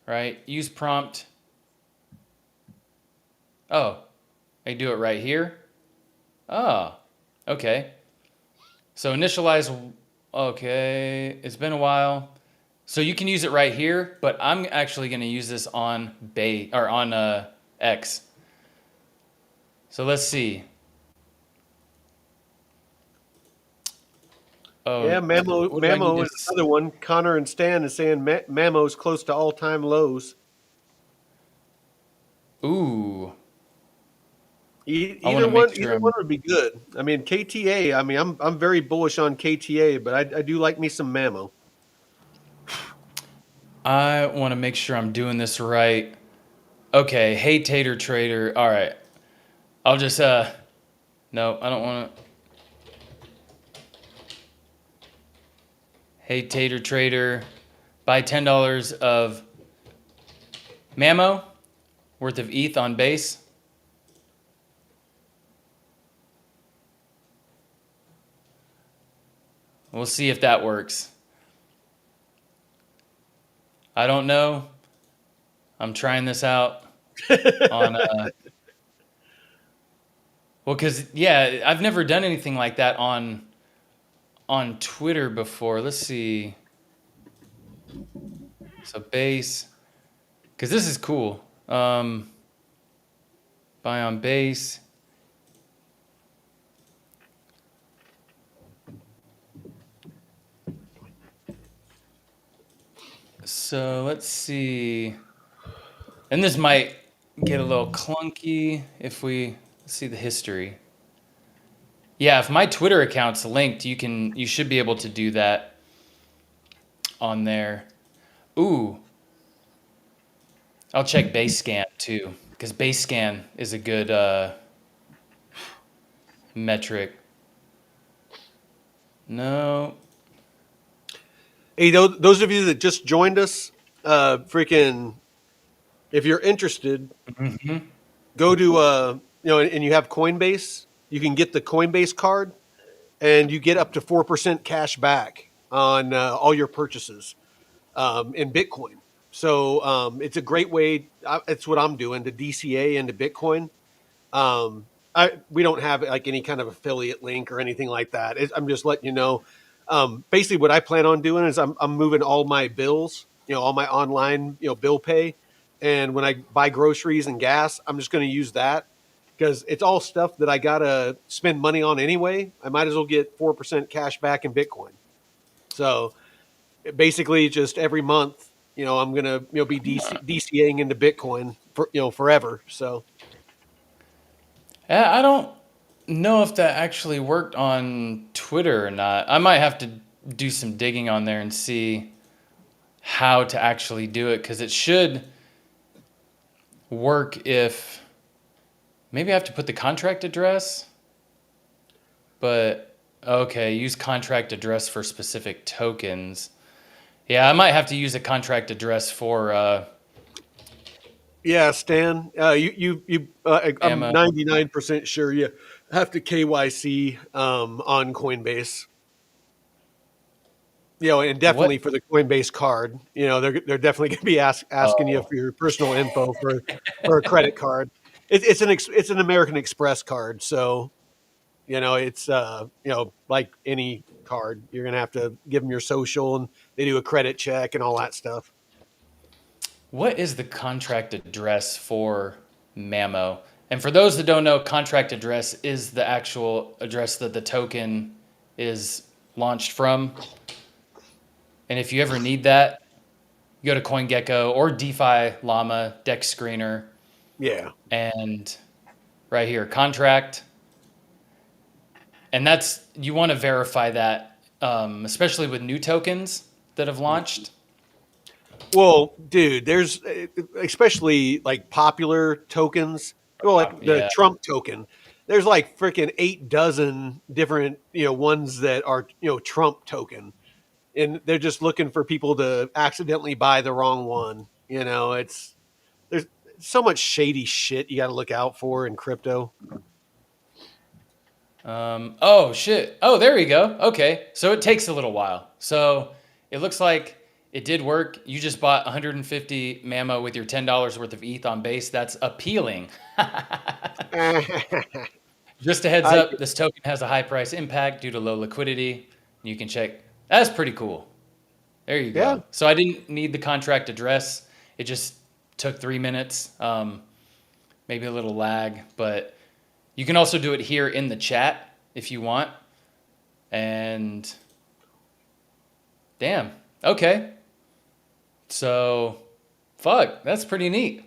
Right? Use prompt. Oh, I do it right here. Oh, okay. So initialize. Okay, it's been a while. So you can use it right here, but I'm actually going to use this on base or on X. So let's see. Oh, Yeah, what do I need Mamo to? is another one. Connor and Stan is saying Mamo's close to all-time lows. Ooh, I want Either to make one, sure either one I'm. would be good. I mean, KTA. I mean, I'm very bullish on KTA, but I do like me some Mamo. I want to make sure I'm doing this right. Okay, hey Tator Trader. All right, I'll just no, I don't want to. Hey Tator Trader, buy $10 of Mamo worth of ETH on base. We'll see if that works. I don't know. I'm trying this out on well, cuz yeah, I've never done anything like that on Twitter before. Let's see. So base, cuz this is cool. Buy on base. So let's see. And this might get a little clunky if we see the history. Yeah, if my Twitter account's linked, you should be able to do that on there. Ooh, I'll check base scan too, because base scan is a good metric. No. Hey, those of you that just joined us, freaking, if you're interested, Mm-hmm. go to and you have Coinbase, you can get the Coinbase card, and you get up to 4% cash back on all your purchases in Bitcoin. So it's a great way. It's what I'm doing to DCA into Bitcoin. We don't have like any kind of affiliate link or anything like that. I'm just letting you know. Basically, what I plan on doing is I'm moving all my bills, all my online, bill pay, and when I buy groceries and gas, I'm just going to use that because it's all stuff that I gotta spend money on anyway. I might as well get 4% cash back in Bitcoin. So basically, just every month, I'm gonna be DCAing into Bitcoin for forever. So. I don't know if that actually worked on Twitter or not. I might have to do some digging on there and see how to actually do it, because it should work if maybe I have to put the contract address, but okay, use contract address for specific tokens. Yeah, I might have to use a contract address for Yeah, Stan. I'm ammo. 99% sure you have to KYC on Coinbase. And What? definitely for the Coinbase card. They're definitely going to be asking you Oh, for your personal info for a credit card. It's an American Express card, so it's like any card, you're going to have to give them your social, and they do a credit check and all that stuff. what is the contract address for Mamo? And for those that don't know, contract address is the actual address that the token is launched from. And if you ever need that, you go to CoinGecko or DeFi Llama Dex Screener, Yeah. and right here, contract. And that's, you want to verify that, especially with new tokens that have launched. Well, dude, there's especially like popular tokens. Well, like the Yeah. Trump token. There's like freaking 8 dozen different, ones that are, Trump token. And they're just looking for people to accidentally buy the wrong one. There's so much shady shit you got to look out for in crypto. Oh, shit. Oh, there you go. Okay. So it takes a little while. So it looks like it did work. You just bought 150 Mamo with your $10 worth of ETH on base. That's appealing. Just a heads I up, this token has a high price impact due to low liquidity. You can check. That's pretty cool. There you yeah. go. So I didn't need the contract address. It just took 3 minutes, maybe a little lag, but you can also do it here in the chat if you want. And damn, okay. So, fuck, that's pretty neat.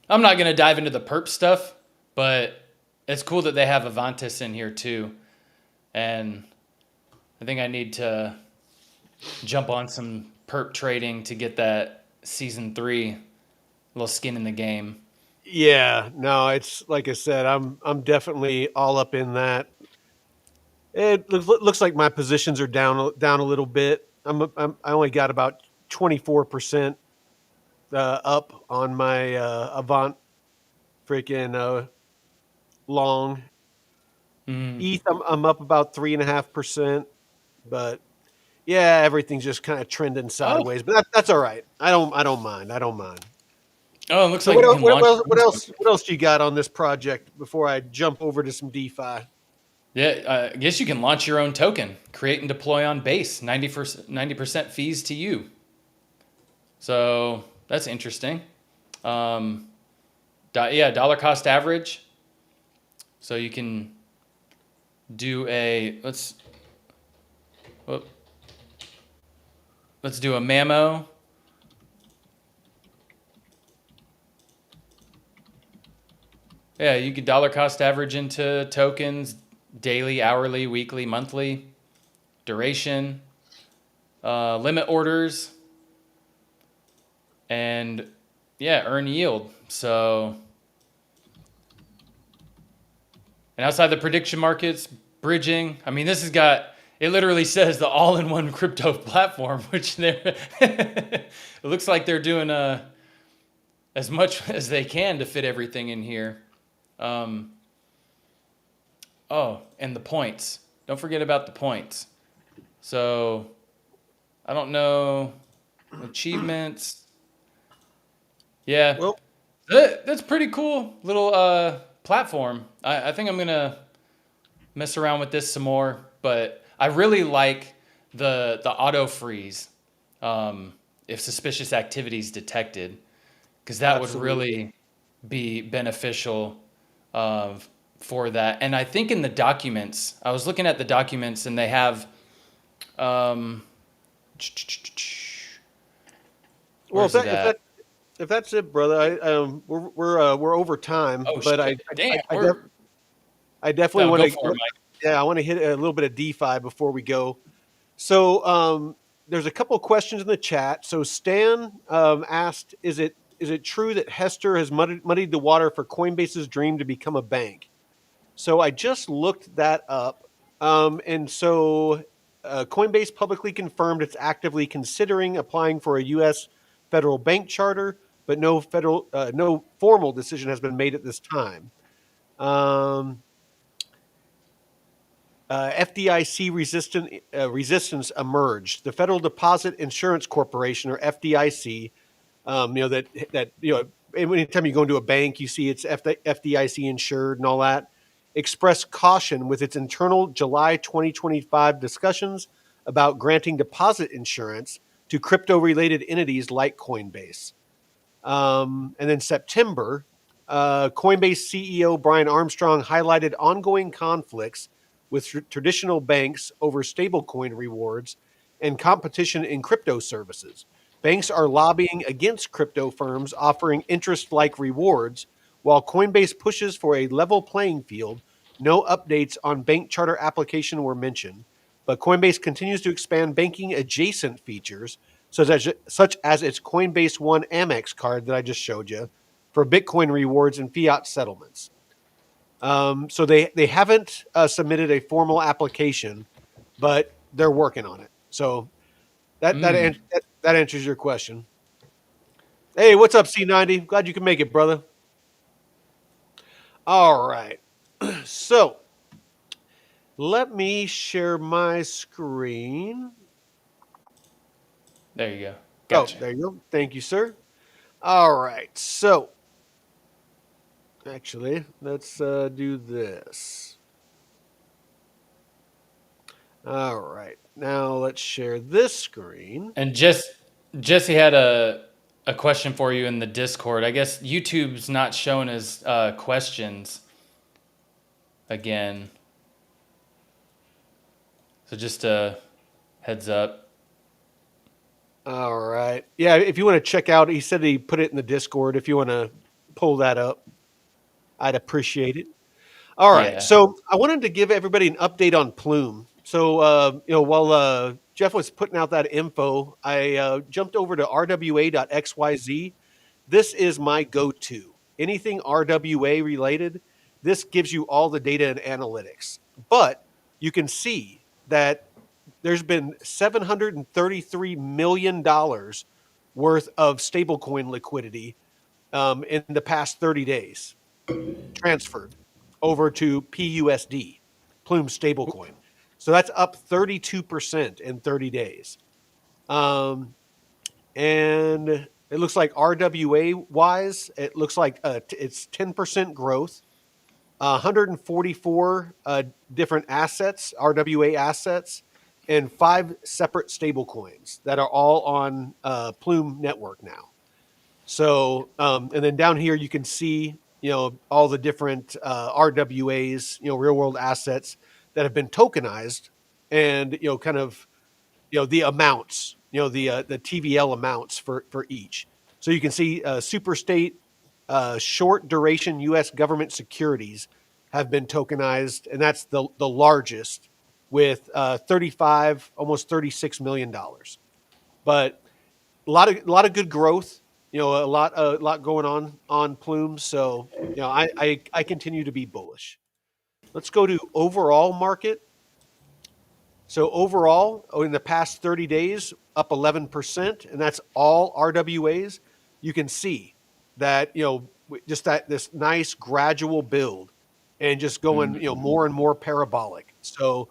I'm not gonna dive into the perp stuff, but it's cool that they have Avantis in here too. And I think I need to jump on some perp trading to get that season 3 little skin in the game. Yeah, no, it's like I said, I'm definitely all up in that. It looks like my positions are down a little bit. I only got about 24% up on my Avant freaking long. Mm. ETH, I'm up about 3.5%, but yeah, everything's just kind of trending Oh, sideways. But that's all right. I don't mind. I don't mind. oh, it looks So like what you else? can What launch else? your own What else? token. What else do you got on this project before I jump over to some DeFi? Yeah, I guess you can launch your own token, create and deploy on base. 90% fees to you. So that's interesting. Um, yeah, dollar cost average. So you can do a whoop, let's do a Mamo. Yeah, you could dollar cost average into tokens, daily, hourly, weekly, monthly, duration, limit orders, and yeah, earn yield. So, and outside the prediction markets, bridging. I mean, this has got, it literally says the all-in-one crypto platform, which they're, it looks like they're doing as much as they can to fit everything in here. Oh, and the points. Don't forget about the points. So, I don't know. Achievements. Yeah, Well, that's pretty cool little platform. I think I'm gonna mess around with this some more, but I really like the auto freeze if suspicious activity is detected, because that would absolutely. really be beneficial for that. And I think in the documents, I was looking at the documents, and they have um, Well, where's it at? if that's it, brother, we're over time, Oh but shit! Damn, I def- I definitely No, want go to. for it, Mike. Yeah, I want to hit a little bit of DeFi before we go. So there's a couple of questions in the chat. So Stan asked, "Is it true that Hester has muddied the water for Coinbase's dream to become a bank?" So I just looked that up, and so Coinbase publicly confirmed it's actively considering applying for a U.S. federal bank charter, but no formal decision has been made at this time. Um, FDIC resistance emerged. The Federal Deposit Insurance Corporation, or FDIC, anytime you go into a bank, you see it's FDIC insured and all that. Expressed caution with its internal July 2025 discussions about granting deposit insurance to crypto-related entities like Coinbase. And then September, Coinbase CEO Brian Armstrong highlighted ongoing conflicts with traditional banks over stablecoin rewards and competition in crypto services. Banks are lobbying against crypto firms offering interest like rewards, while Coinbase pushes for a level playing field. No updates on bank charter application were mentioned, but Coinbase continues to expand banking adjacent features such as its Coinbase One Amex card that I just showed you for Bitcoin rewards and fiat settlements. So they haven't submitted a formal application, but they're working on it. So that answers your question. Hey, what's up, C90? Glad you can make it, brother. All right. So let me share my screen. There you go. Oh, Gotcha. there you go. Thank you, sir. All right. So actually, let's do this. All right. Now let's share this screen. And Jesse had a question for you in the Discord. I guess YouTube's not showing his questions again. So just a heads up. All right. Yeah, if you want to check out, he said he put it in the Discord. If you want to pull that up, I'd appreciate it. All right. Yeah. So I wanted to give everybody an update on Plume. So, while Jeff was putting out that info, I jumped over to rwa.xyz. This is my go-to. Anything RWA related, this gives you all the data and analytics. But you can see that there's been $733 million worth of stablecoin liquidity in the past 30 days transferred over to PUSD, Plume stablecoin. So that's up 32% in 30 days. And it looks like RWA wise, it looks like it's 10% growth, 144 different assets, RWA assets, and 5 separate stable coins that are all on Plume network now. So, and then down here you can see, all the different RWAs, real world assets that have been tokenized, and kind of, the amounts, the TVL amounts for each. So you can see super state short duration U.S. government securities have been tokenized, and that's the largest with 35, almost $36 million. But a lot of good growth. A lot going on Plume. So I continue to be bullish. Let's go to overall market. So overall, in the past 30 days, up 11%, and that's all RWAs. You can see that just that this nice gradual build, and just going more and more parabolic. So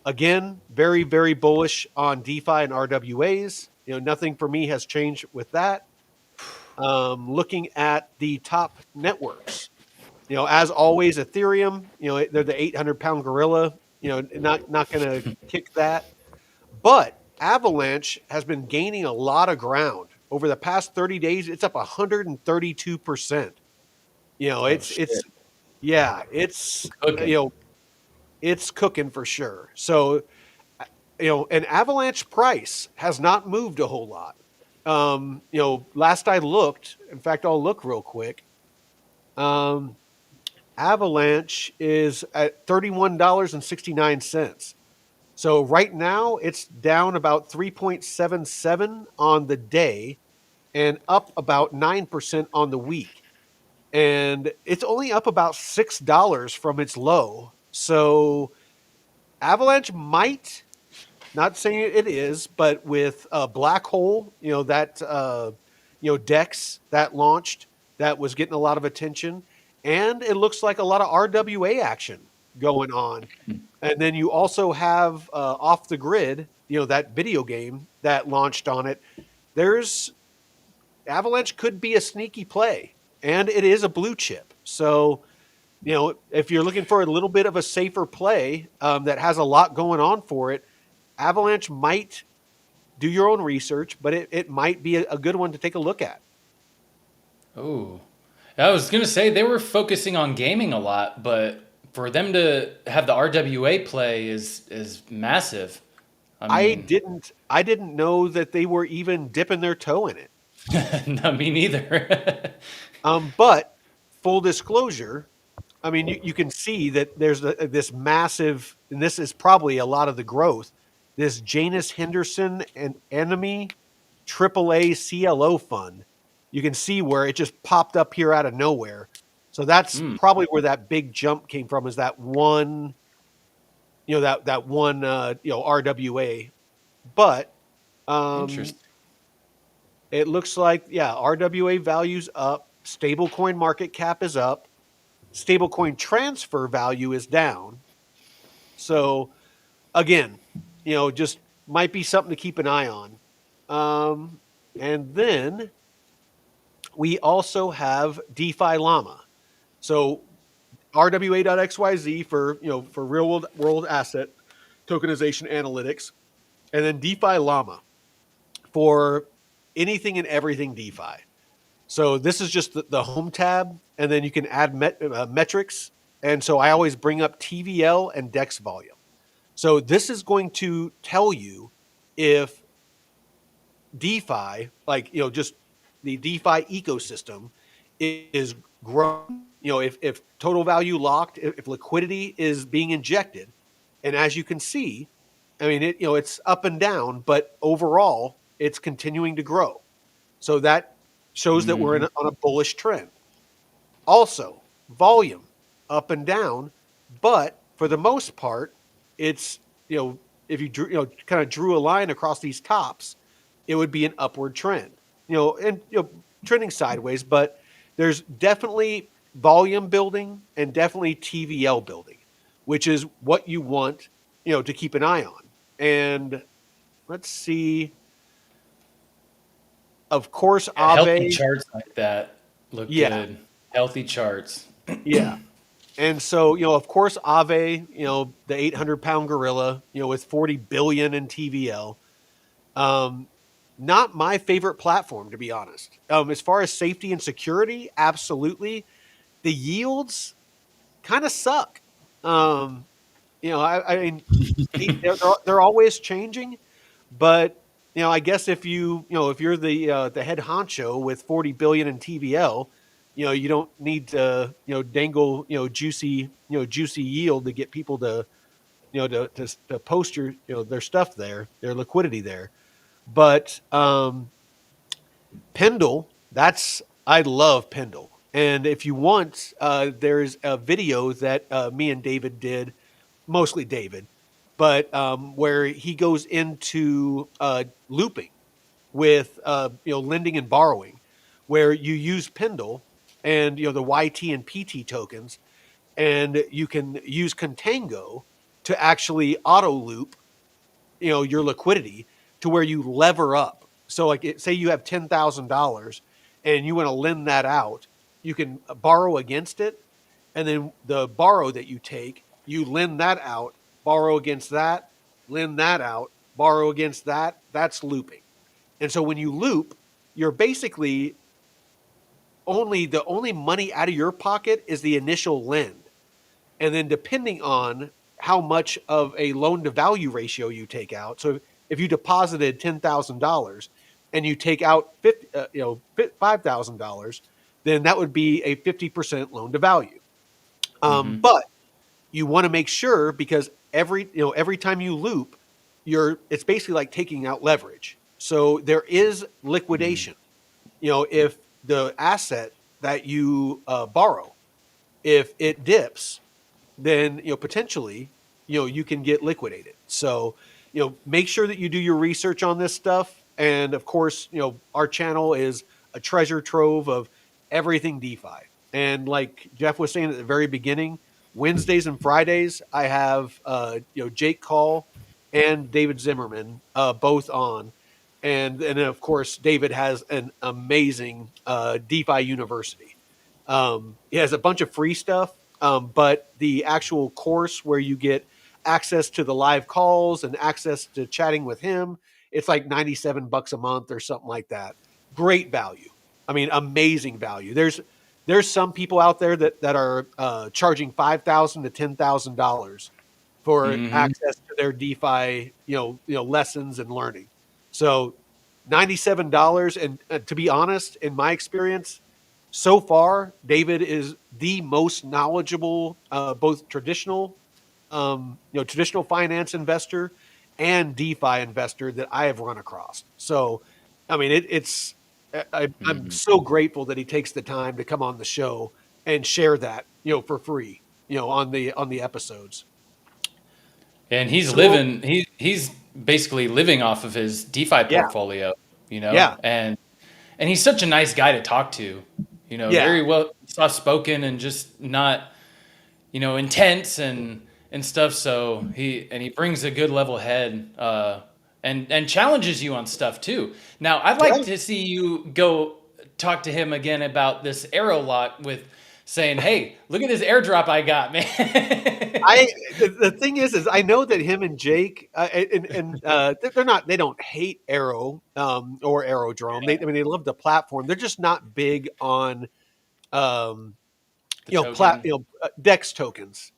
again, very very bullish on DeFi and RWAs. Nothing for me has changed with that. Looking at the top networks, as always, Ethereum, they're the 800-pound gorilla. Not going to kick that. But Avalanche has been gaining a lot of ground over the past 30 days. It's up 132%. Oh It's shit. yeah, it's Cooking. it's cooking for sure. So an Avalanche price has not moved a whole lot. Last I looked, in fact, I'll look real quick. Avalanche is at $31.69. So right now it's down about 3.77 on the day and up about 9% on the week. And it's only up about $6 from its low. So Avalanche might, not saying it is, but with Black Hole, Dex that launched, that was getting a lot of attention, and it looks like a lot of RWA action going on. And then you also have Off the Grid, that video game that launched on it. There's Avalanche could be a sneaky play, and it is a blue chip. So, if you're looking for a little bit of a safer play that has a lot going on for it, Avalanche might do your own research, but it might be a good one to take a look at. Oh, I was gonna say they were focusing on gaming a lot, but for them to have the RWA play is massive. I I mean, didn't I didn't know that they were even dipping their toe in it. no, me neither. But full disclosure, I mean, you can see that there's this massive, and this is probably a lot of the growth. This Janus Henderson and Enemy AAA CLO fund. You can see where it just popped up here out of nowhere. So that's Mm, probably where that big jump came from. Is that one, that one, RWA. But um, interesting. it looks like, yeah, RWA value's up. Stablecoin market cap is up. Stablecoin transfer value is down. So again, just might be something to keep an eye on. And then we also have DeFi Llama. So RWA.xyz for real world asset tokenization analytics, and then DeFi Llama for anything and everything DeFi. So this is just the home tab, and then you can add metrics. And so I always bring up TVL and DEX volume. So this is going to tell you if DeFi, like, just the DeFi ecosystem is growing, if total value locked, if liquidity is being injected. And as you can see, I mean, it's up and down, but overall it's continuing to grow. So that shows that we're Hmm. on a bullish trend. Also, volume up and down, but for the most part, it's, if you drew, kind of drew a line across these tops, it would be an upward trend, and trending sideways, but there's definitely volume building and definitely TVL building, which is what you want, to keep an eye on. And let's see, of course, Yeah, healthy Aave, charts like that look yeah, good. Healthy charts. yeah. And so, of course, Aave, the 800-pound gorilla, with 40 billion in TVL. Um, Not my favorite platform, to be honest. As far as safety and security, absolutely. The yields kind of suck. Um, I mean, they're always changing, but I guess if you're the head honcho with 40 billion in TVL, you don't need to dangle juicy yield to get people to to post their stuff there, their liquidity there. But Pendle, I love Pendle. And if you want, there's a video that me and David did, mostly David, but where he goes into looping with lending and borrowing, where you use Pendle and the YT and PT tokens, and you can use Contango to actually auto loop your liquidity to where you lever up. So like say you have $10,000 and you want to lend that out, you can borrow against it, and then the borrow that you take, you lend that out, borrow against that, lend that out, borrow against that. That's looping. And so when you loop, you're basically the only money out of your pocket is the initial lend. And then depending on how much of a loan to value ratio you take out. So if you deposited $10,000 and you take out $5,000, then that would be a 50% loan to value. Mm-hmm. But you want to make sure, because every time you loop, it's basically like taking out leverage. So there is liquidation. If the asset that you borrow, if it dips, then potentially you can get liquidated. So make sure that you do your research on this stuff. And of course, our channel is a treasure trove of everything DeFi. And like Jeff was saying at the very beginning, Wednesdays and Fridays I have Jake Call and David Zimmerman both on. And then of course David has an amazing DeFi university. He has a bunch of free stuff, but the actual course where you get access to the live calls and access to chatting with him, it's like $97 a month or something like that. Great value. I mean, amazing value. There's some people out there that are charging $5,000 to $10,000 for Mm-hmm. access to their DeFi, lessons and learning. So $97, and to be honest, in my experience, so far, David is the most knowledgeable, both traditional finance investor and DeFi investor that I have run across. So, I mean, I'm Mm-hmm. so grateful that he takes the time to come on the show and share that, for free, on the episodes. And he's So, living. He's basically living off of his DeFi yeah, portfolio. yeah, And he's such a nice guy to talk to. yeah, Very well soft spoken and just not intense and stuff. So he brings a good level head, and challenges you on stuff too. Now I'd like yeah. to see you go talk to him again about this arrow lock with saying, "Hey, look at this airdrop I got, man." The thing is I know that him and Jake they don't hate Arrow or Aerodrome. I mean, they love the platform. They're just not big on um, The token. Dex tokens.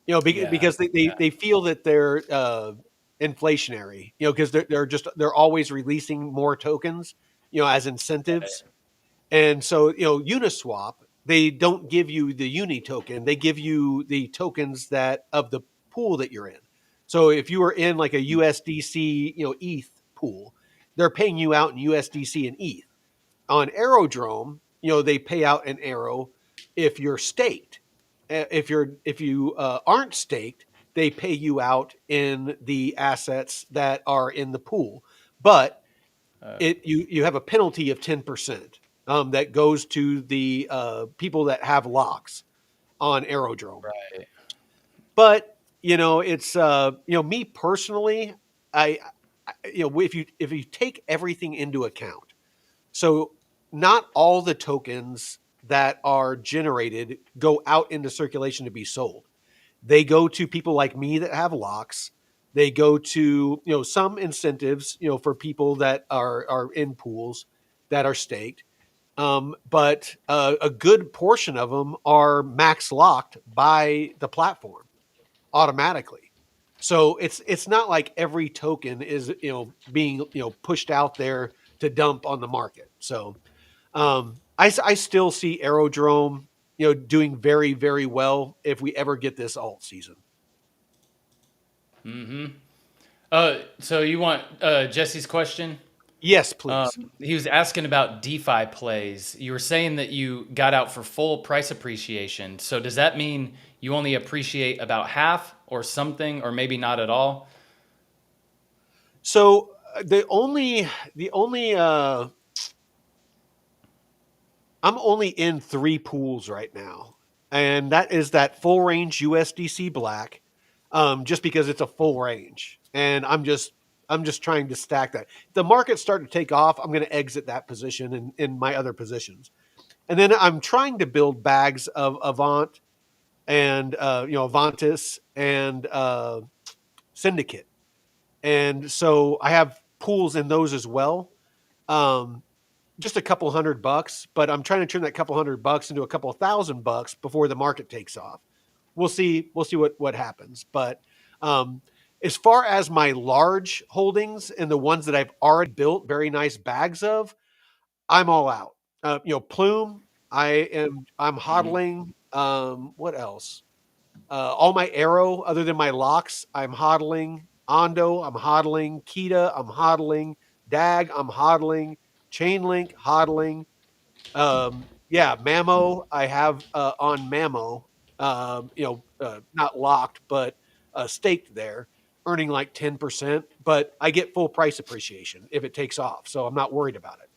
Yeah. Because they feel that they're inflationary. Because they're always releasing more tokens. As incentives. And so, Uniswap, they don't give you the Uni token. They give you the tokens that of the pool that you're in. So if you are in like a USDC, ETH pool, they're paying you out in USDC and ETH. On Aerodrome, they pay out an arrow if you're staked. If you aren't staked, they pay you out in the assets that are in the pool. But Uh, you have a penalty of 10% that goes to the people that have locks on Aerodrome. right. But it's me personally, I if you take everything into account, so not all the tokens that are generated go out into circulation to be sold. They go to people like me that have locks. They go to some incentives for people that are in pools that are staked. But a good portion of them are max locked by the platform automatically. So it's not like every token is being pushed out there to dump on the market. So I still see Aerodrome doing very, very well if we ever get this alt season. Mm-hmm. So you want Jesse's question? Yes, please. He was asking about DeFi plays. You were saying that you got out for full price appreciation. So does that mean you only appreciate about half or something, or maybe not at all? So the only I'm only in three pools right now, and that is that full range USDC Black, just because it's a full range, and I'm just trying to stack that. If the market's starting to take off, I'm going to exit that position in my other positions, and then I'm trying to build bags of Avant and Avantis and Syndicate, and so I have pools in those as well. Um, just a couple $100, but I'm trying to turn that couple $100 into a couple $1,000 before the market takes off. We'll see. We'll see what happens. But um, as far as my large holdings and the ones that I've already built very nice bags of, I'm all out. Plume, I'm Mhm. hodling. What else? All my Arrow, other than my locks, I'm hodling. Ondo, I'm hodling. Kita, I'm hodling. DAG, I'm hodling. Chainlink, hodling. Yeah, Mamo, I have on Mamo, not locked, but staked there, earning like 10%, but I get full price appreciation if it takes off. So I'm not worried about it.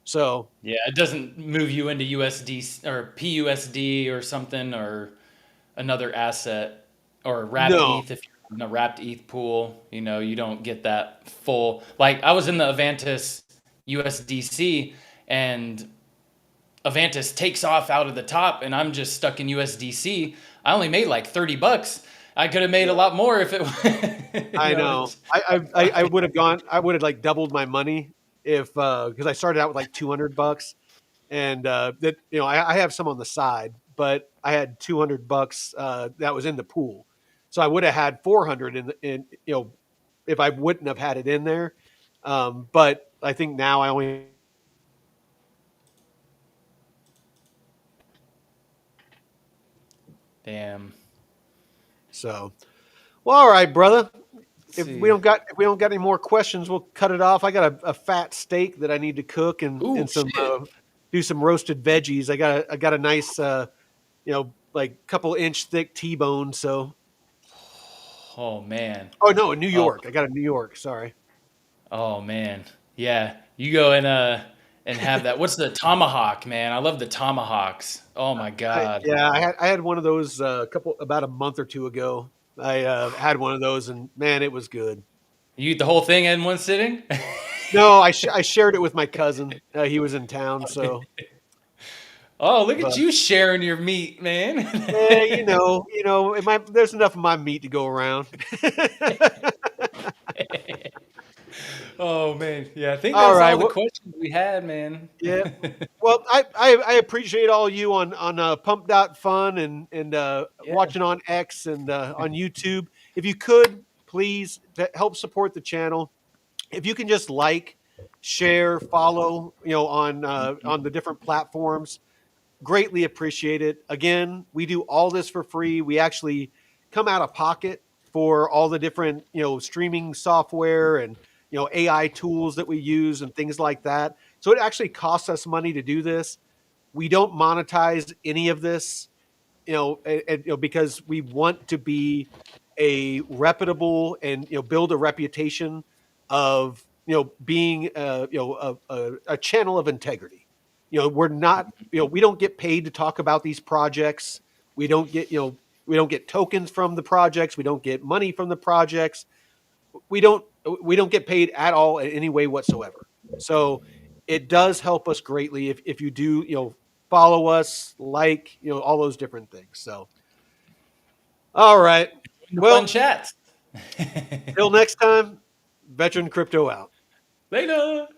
So Yeah, it doesn't move you into USD or PUSD or something or another asset or wrapped no, ETH if you're in a wrapped ETH pool. You don't get that full. Like I was in the Avantis USDC and Avantis takes off out of the top and I'm just stuck in USDC. I only made like $30. I could have made a lot more if it, I know. it's I would have gone. I would have like doubled my money if because I started out with like $200, and that I have some on the side, but I had $200 that was in the pool, so I would have had 400 in if I wouldn't have had it in there. But I think now I only damn. so. Well, all right, brother. Let's If we see. don't got if we don't got any more questions, we'll cut it off. I got a fat steak that I need to cook Ooh, and some shit. do some roasted veggies. I got a nice like couple inch thick T-bone. So Oh man. oh no, in New Oh, York. I got a New York. Sorry. oh man. Yeah. You go and have that. What's the tomahawk, man? I love the tomahawks. Oh my God. I had one of those about a month or two ago. I had one of those and man, it was good. You eat the whole thing in one sitting? No, I shared it with my cousin. He was in town, so Oh, look but at you sharing your meat, man. there's enough of my meat to go around. Oh man. Yeah, I think All that's right. all the Well, questions we had, man. yeah. Well, I appreciate all you on Pump Dot Fun and Yeah. watching on X and on YouTube. If you could please help support the channel, if you can just like, share, follow, on the different platforms, greatly appreciate it. Again, we do all this for free. We actually come out of pocket for all the different, streaming software and, AI tools that we use and things like that. So it actually costs us money to do this. We don't monetize any of this, because we want to be a reputable and build a reputation of being a channel of integrity. We're not we don't get paid to talk about these projects. We don't get we don't get tokens from the projects. We don't get money from the projects. We don't we don't get paid at all in any way whatsoever. So it does help us greatly if you do follow us, like all those different things. So all right, The fun well, chats. till next time, Veteran Crypto out. Later.